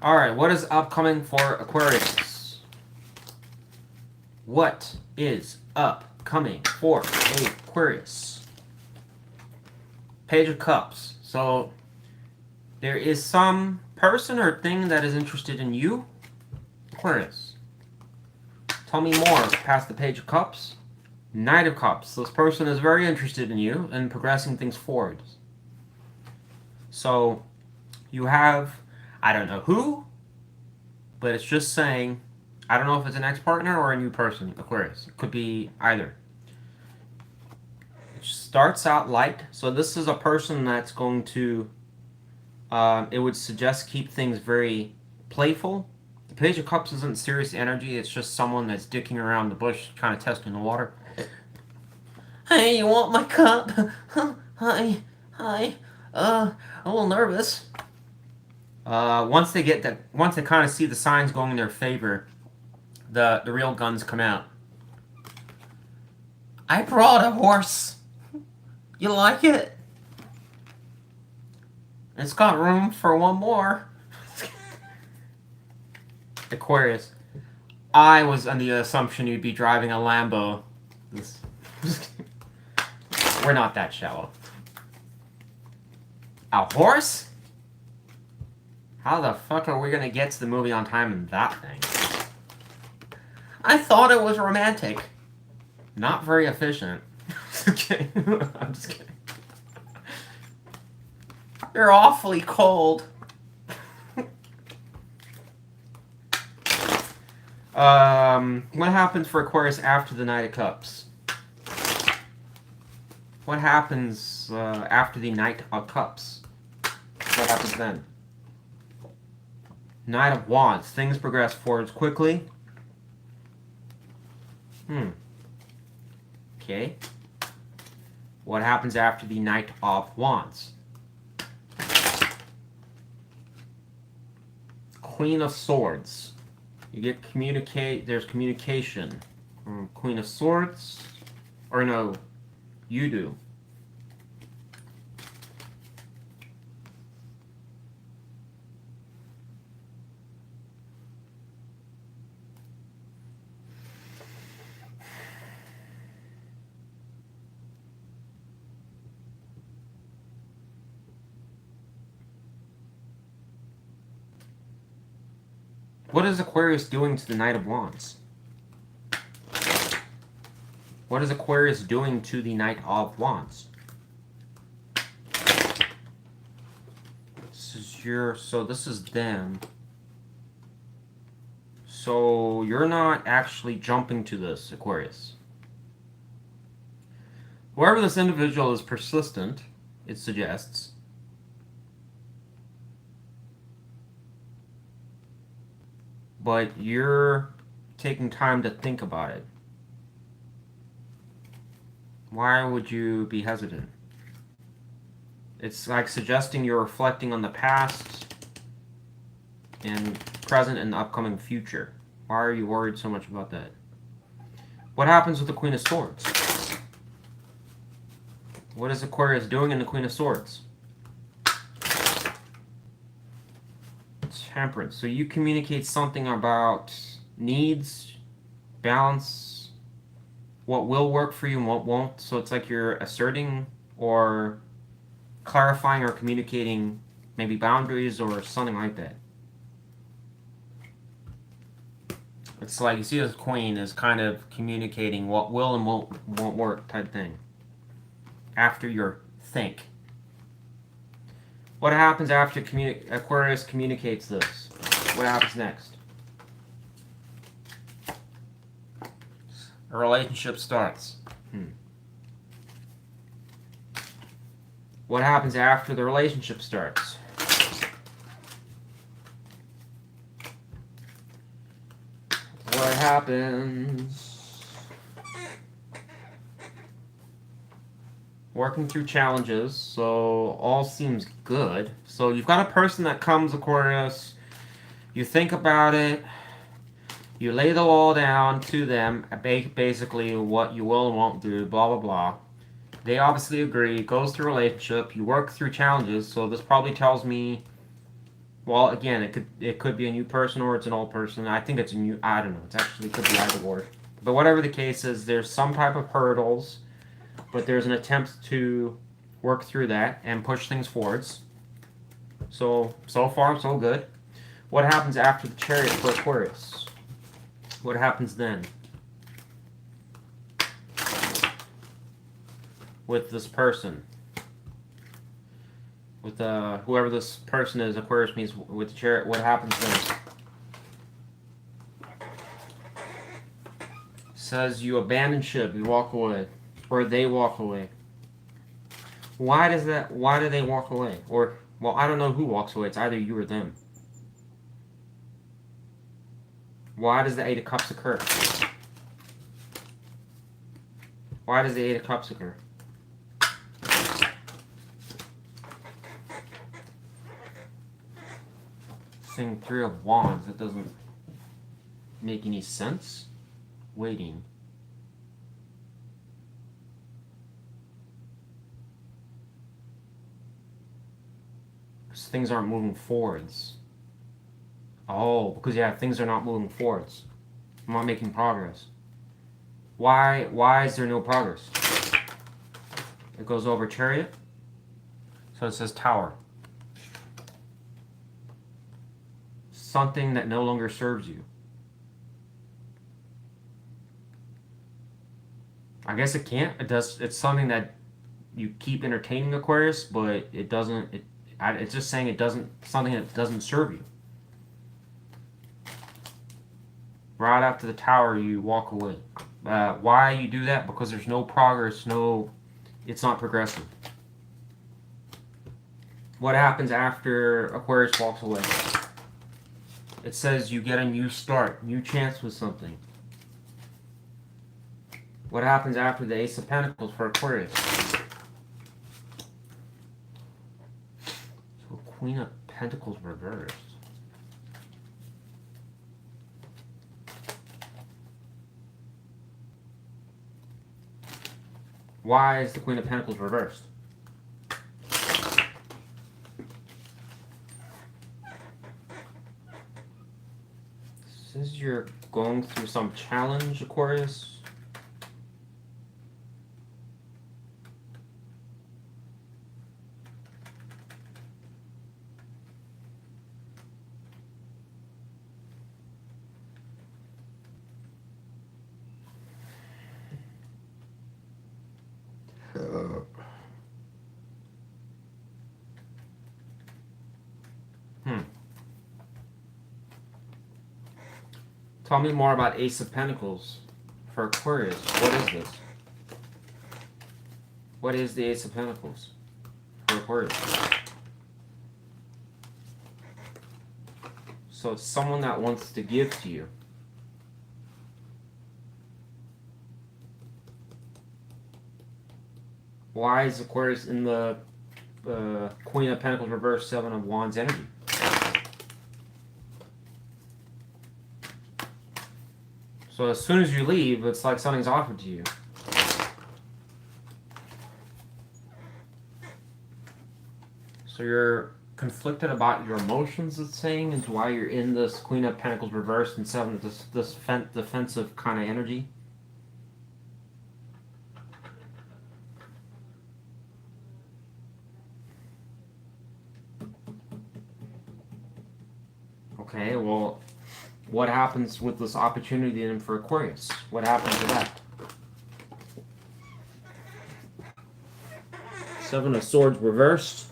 [SPEAKER 1] All right, what is upcoming for Aquarius? What is upcoming? coming for Aquarius. Page of Cups. So there is some person or thing that is interested in you, Aquarius. Tell me more past the Page of Cups. Knight of Cups. This person is very interested in you and progressing things forward. So you have, I don't know who, but it's just saying, I don't know if it's an ex-partner or a new person, Aquarius. It could be either. It starts out light. So this is a person that's going to, it would suggest keep things very playful. The Page of Cups isn't serious energy. It's just someone that's dicking around the bush, kind of testing the water. Hey, you want my cup? Hi. A little nervous. Once they kind of see the signs going in their favor, the real guns come out. I brought a horse. You like it? It's got room for one more. Aquarius. I was under the assumption you'd be driving a Lambo. We're not that shallow. A horse? How the fuck are we gonna get to the movie on time in that thing? I thought it was romantic. Not very efficient. Okay, I'm just kidding. You're awfully cold. What happens for Aquarius after the Knight of Cups? What happens after the Knight of Cups? What happens then? Knight of Wands. Things progress forwards quickly. Okay. What happens after the Knight of Wands? Queen of Swords. You get there's communication. Queen of Swords. Or no, you do. What is Aquarius doing to the Knight of Wands? What is Aquarius doing to the Knight of Wands? This is them. So you're not actually jumping to this, Aquarius. Whoever this individual is persistent, it suggests. But you're taking time to think about it. Why would you be hesitant? It's like suggesting you're reflecting on the past and present and the upcoming future. Why are you worried so much about that? What happens with the Queen of Swords? What is Aquarius doing in the Queen of Swords? Temperance. So you communicate something about needs, balance, what will work for you and what won't. So it's like you're asserting or clarifying or communicating maybe boundaries or something like that. It's like you see this queen is kind of communicating what will and won't work type thing. After your think. What happens after Aquarius communicates this? What happens next? A relationship starts. What happens after the relationship starts? What happens? Working through challenges, so all seems good. So you've got a person that comes, Aquarius. You think about it. You lay the law down to them, basically what you will and won't do, blah, blah, blah. They obviously agree. Goes through a relationship. You work through challenges, so this probably tells me, well, again, it could be a new person or it's an old person. I think it's a new, I don't know. It actually could be either or. But whatever the case is, there's some type of hurdles, but there's an attempt to work through that and push things forwards. So far, so good. What happens after the Chariot for Aquarius? What happens then? With this person. With whoever this person is, Aquarius means with the Chariot, what happens then? Says you abandon ship, you walk away, or they walk away. Why does that? Why do they walk away? Or, well, I don't know who walks away. It's either you or them. Why does the Eight of Cups occur? Why does the Eight of Cups occur? Saying Three of Wands, that doesn't make any sense. Waiting. Because things aren't moving forwards. Oh, because yeah, things are not moving forwards. I'm not making progress. Why is there no progress? It goes over Chariot. So it says Tower. Something that no longer serves you. I guess it can't. It does. It's something that you keep entertaining, Aquarius, but it doesn't. It's just saying it doesn't. Something that doesn't serve you. Right after the Tower, you walk away. Why you do that? Because there's no progress. No, it's not progressive. What happens after Aquarius walks away? It says you get a new start, new chance with something. What happens after the Ace of Pentacles for Aquarius? So Queen of Pentacles reversed. Why is the Queen of Pentacles reversed? Says you're going through some challenge, Aquarius. Tell me more about Ace of Pentacles for Aquarius. What is this? What is the Ace of Pentacles for Aquarius? So it's someone that wants to give to you. Why is Aquarius in the Queen of Pentacles reverse, Seven of Wands energy? So as soon as you leave, it's like something's offered to you. So you're conflicted about your emotions, it's saying, into why you're in this Queen of Pentacles reversed and Seven of this defensive kind of energy. Okay, well, what happens with this opportunity then for Aquarius? What happens to that? Seven of Swords reversed.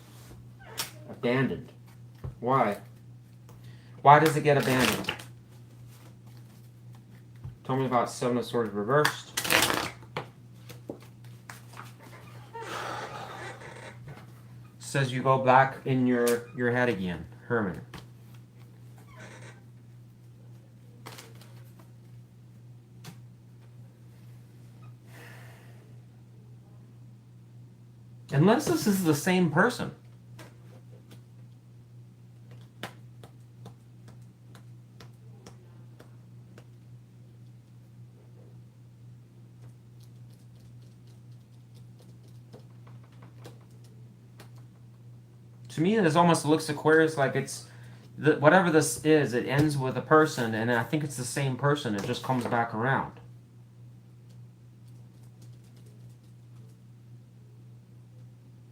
[SPEAKER 1] Abandoned. Why? Why does it get abandoned? Tell me about Seven of Swords reversed. Says you go back in your head again. Hermit. Unless this is the same person. To me, this almost looks Aquarius like it's whatever this is. It ends with a person, and I think it's the same person. It just comes back around.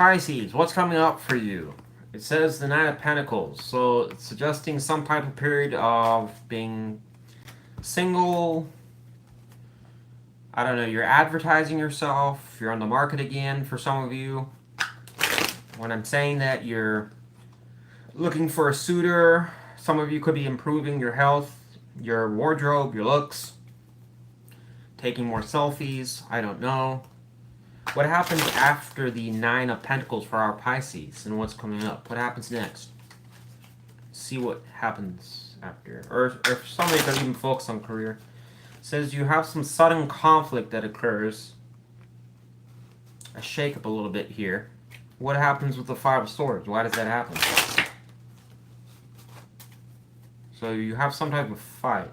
[SPEAKER 1] Pisces, what's coming up for you? It says the Nine of Pentacles, so it's suggesting some type of period of being single. I don't know, you're advertising yourself, you're on the market again for some of you. When I'm saying that, you're looking for a suitor. Some of you could be improving your health, your wardrobe, your looks, taking more selfies, I don't know. What happens after the Nine of Pentacles for our Pisces and what's coming up? What happens next? See what happens after. Or if somebody could even focus on career. It says you have some sudden conflict that occurs. A shake up a little bit here. What happens with the Five of Swords? Why does that happen? So you have some type of fight.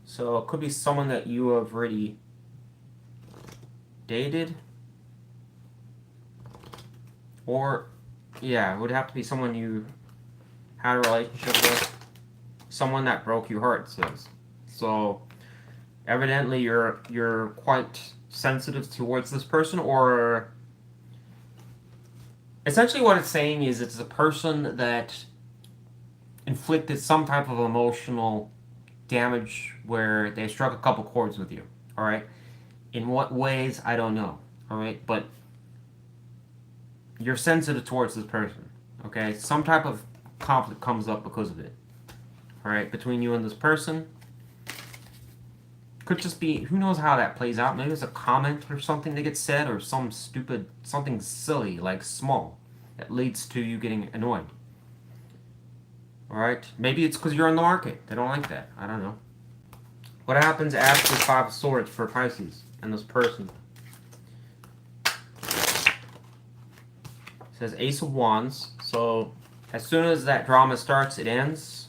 [SPEAKER 1] So it could be someone that you have already dated. Or, yeah, it would have to be someone you had a relationship with. Someone that broke your heart, it says. So, evidently you're quite sensitive towards this person, or essentially what it's saying is it's a person that inflicted some type of emotional damage where they struck a couple chords with you, all right? In what ways, I don't know, all right? But you're sensitive towards this person, okay? Some type of conflict comes up because of it, all right? Between you and this person. Could just be, who knows how that plays out? Maybe it's a comment or something that gets said, or some stupid, something silly, like small, that leads to you getting annoyed. Alright? Maybe it's because you're on the market. They don't like that. I don't know. What happens after Five of Swords for Pisces and this person? It says Ace of Wands. So, as soon as that drama starts, it ends.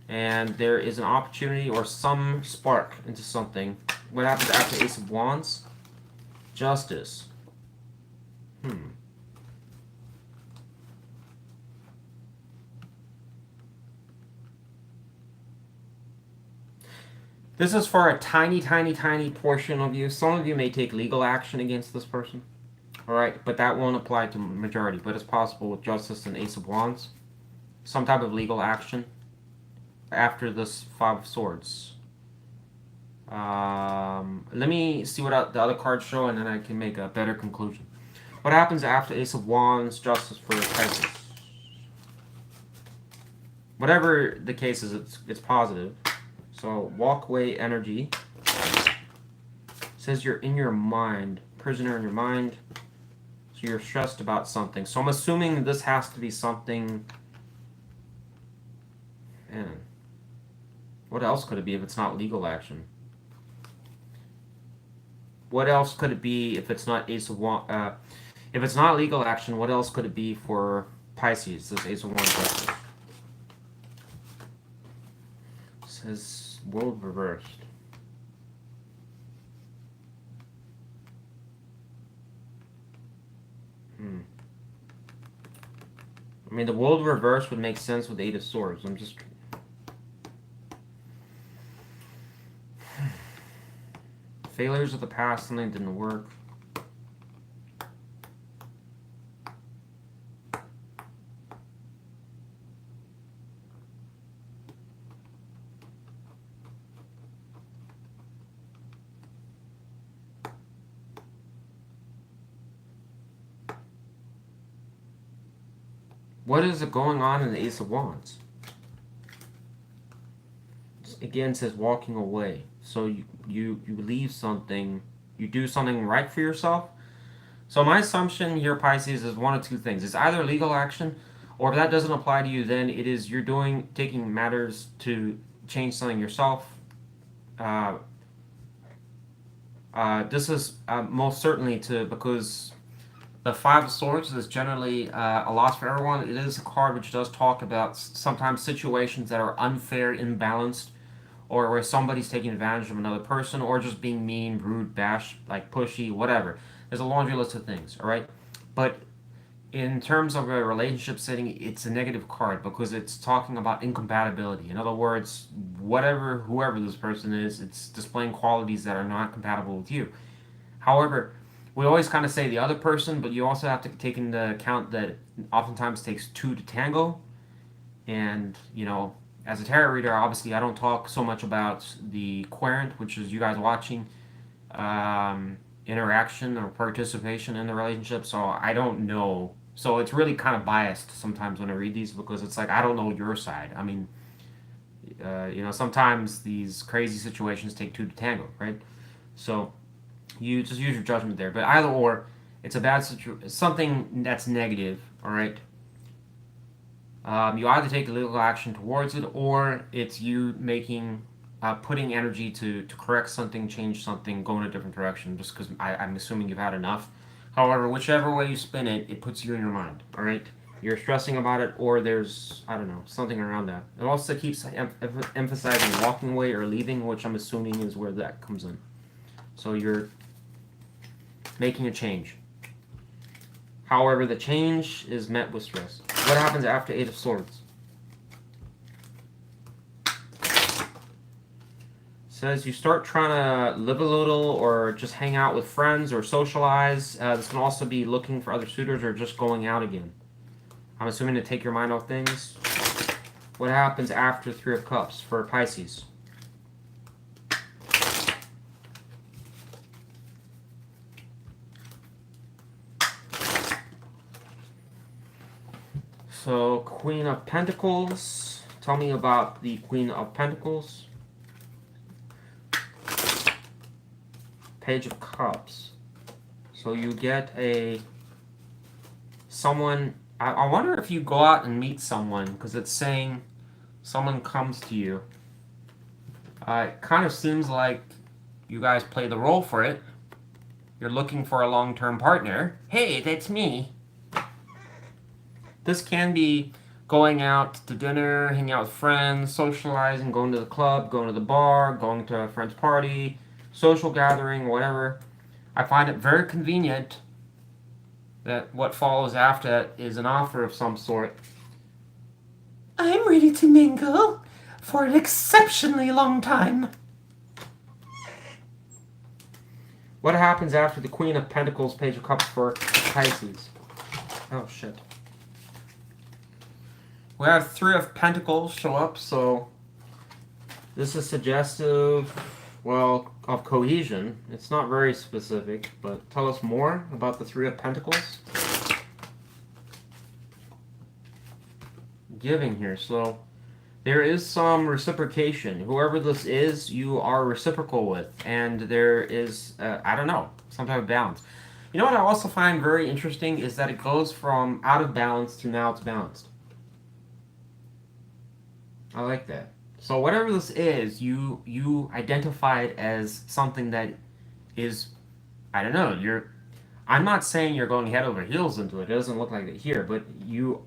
[SPEAKER 1] And there is an opportunity or some spark into something. What happens after Ace of Wands? Justice. This is for a tiny, tiny, tiny portion of you. Some of you may take legal action against this person. Alright, but that won't apply to the majority. But it's possible with Justice and Ace of Wands. Some type of legal action after this Five of Swords. Let me see what the other cards show, and then I can make a better conclusion. What happens after Ace of Wands, Justice for Pisces? Whatever the case is, it's positive. So, walkway energy. It says you're in your mind. Prisoner in your mind. So you're stressed about something. So I'm assuming this has to be something. Man. What else could it be if it's not legal action? What else could it be if it's not Ace of Wands? If it's not legal action, what else could it be for Pisces? This Ace of Wands. It says World reversed. I mean, the world reversed would make sense with Eight of Swords. I'm just... Failures of the past, something didn't work. What is it going on in the Ace of Wands? Again, it says walking away. So you leave something, you do something right for yourself. So my assumption here, Pisces, is one of two things. It's either legal action, or if that doesn't apply to you, then it is you're taking matters to change something yourself. This is most certainly because the Five of Swords is generally a loss for everyone. It is a card which does talk about sometimes situations that are unfair, imbalanced, or where somebody's taking advantage of another person, or just being mean, rude, bash, like pushy, whatever. There's a laundry list of things, all right? But in terms of a relationship setting, it's a negative card because it's talking about incompatibility. In other words, whoever this person is, it's displaying qualities that are not compatible with you. However, we always kind of say the other person, but you also have to take into account that it oftentimes takes two to tango. And, you know, as a tarot reader, obviously I don't talk so much about the querent, which is you guys watching, interaction or participation in the relationship. So I don't know. So it's really kind of biased sometimes when I read these, because it's like I don't know your side. I mean, you know, sometimes these crazy situations take two to tango, right? So you just use your judgment there. But either or, it's a bad situation, something that's negative, all right? You either take legal action towards it, or it's you making, putting energy to correct something, change something, go in a different direction, just because I'm assuming you've had enough. However, whichever way you spin it, it puts you in your mind, all right? You're stressing about it, or there's, I don't know, something around that. It also keeps emphasizing walking away or leaving, which I'm assuming is where that comes in. So you're making a change. However, the change is met with stress. What happens after Eight of Swords? Says you start trying to live a little, or just hang out with friends or socialize. This can also be looking for other suitors or just going out again. I'm assuming to take your mind off things. What happens after Three of Cups for Pisces? So, Queen of Pentacles. Tell me about the Queen of Pentacles. Page of Cups. So you get someone. I wonder if you go out and meet someone, because it's saying someone comes to you. It kind of seems like you guys play the role for it. You're looking for a long-term partner. Hey, that's me. This can be going out to dinner, hanging out with friends, socializing, going to the club, going to the bar, going to a friend's party, social gathering, whatever. I find it very convenient that what follows after that is an offer of some sort. I'm ready to mingle for an exceptionally long time. What happens after the Queen of Pentacles, Page of Cups for Pisces? Oh, shit. We have Three of Pentacles show up, so this is suggestive, well, of cohesion. It's not very specific, but tell us more about the Three of Pentacles. Giving here, so there is some reciprocation. Whoever this is, you are reciprocal with, and there is, I don't know, some type of balance. You know what I also find very interesting is that it goes from out of balance to now it's balanced. I like that. So whatever this is, you identify it as something that is, I don't know, I'm not saying you're going head over heels into it. It doesn't look like it here, but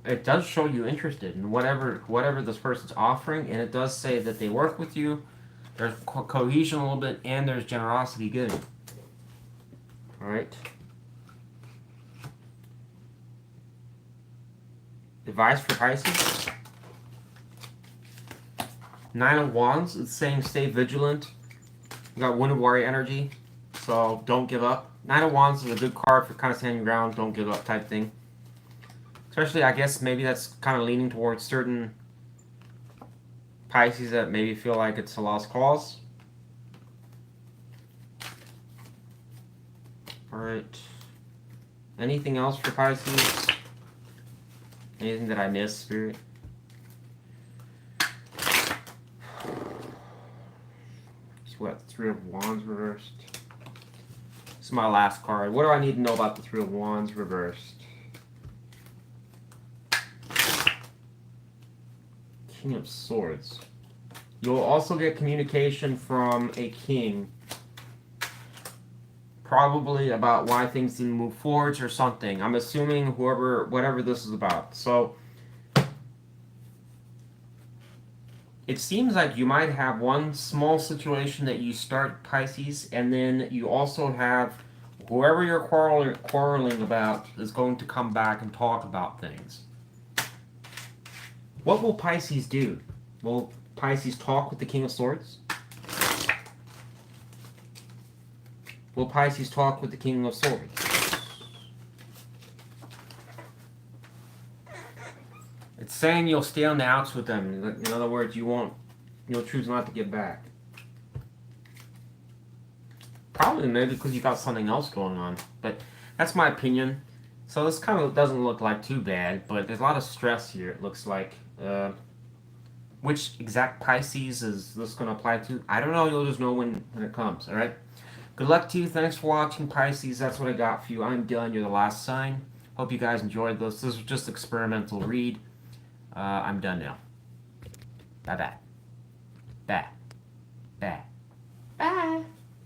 [SPEAKER 1] it does show you interested in whatever this person's offering, and it does say that they work with you. There's cohesion a little bit, and there's generosity giving. All right. Advice for Pisces. Nine of Wands, it's saying stay vigilant. You got Wounded Warrior energy, so don't give up. Nine of Wands is a good card for kind of standing ground, don't give up type thing. Especially, I guess, maybe that's kind of leaning towards certain Pisces that maybe feel like it's a lost cause. Alright. Anything else for Pisces? Anything that I missed, Spirit? What, Three of Wands reversed? This is my last card. What do I need to know about the Three of Wands reversed? King of Swords. You'll also get communication from a king. Probably about why things didn't move forwards or something. I'm assuming whatever this is about. So it seems like you might have one small situation that you start, Pisces, and then you also have whoever you're quarreling about is going to come back and talk about things. What will Pisces do? Will Pisces talk with the King of Swords? Will Pisces talk with the King of Swords? It's saying you'll stay on the outs with them. In other words, you'll choose not to get back. Probably maybe because you got something else going on. But that's my opinion. So this kind of doesn't look like too bad, but there's a lot of stress here, it looks like. Which exact Pisces is this going to apply to? I don't know. You'll just know when it comes, all right? Good luck to you. Thanks for watching, Pisces. That's what I got for you. I'm done. You're the last sign. Hope you guys enjoyed this. This was just experimental read. I'm done now. Bye-bye. Bye. Bye. Bye.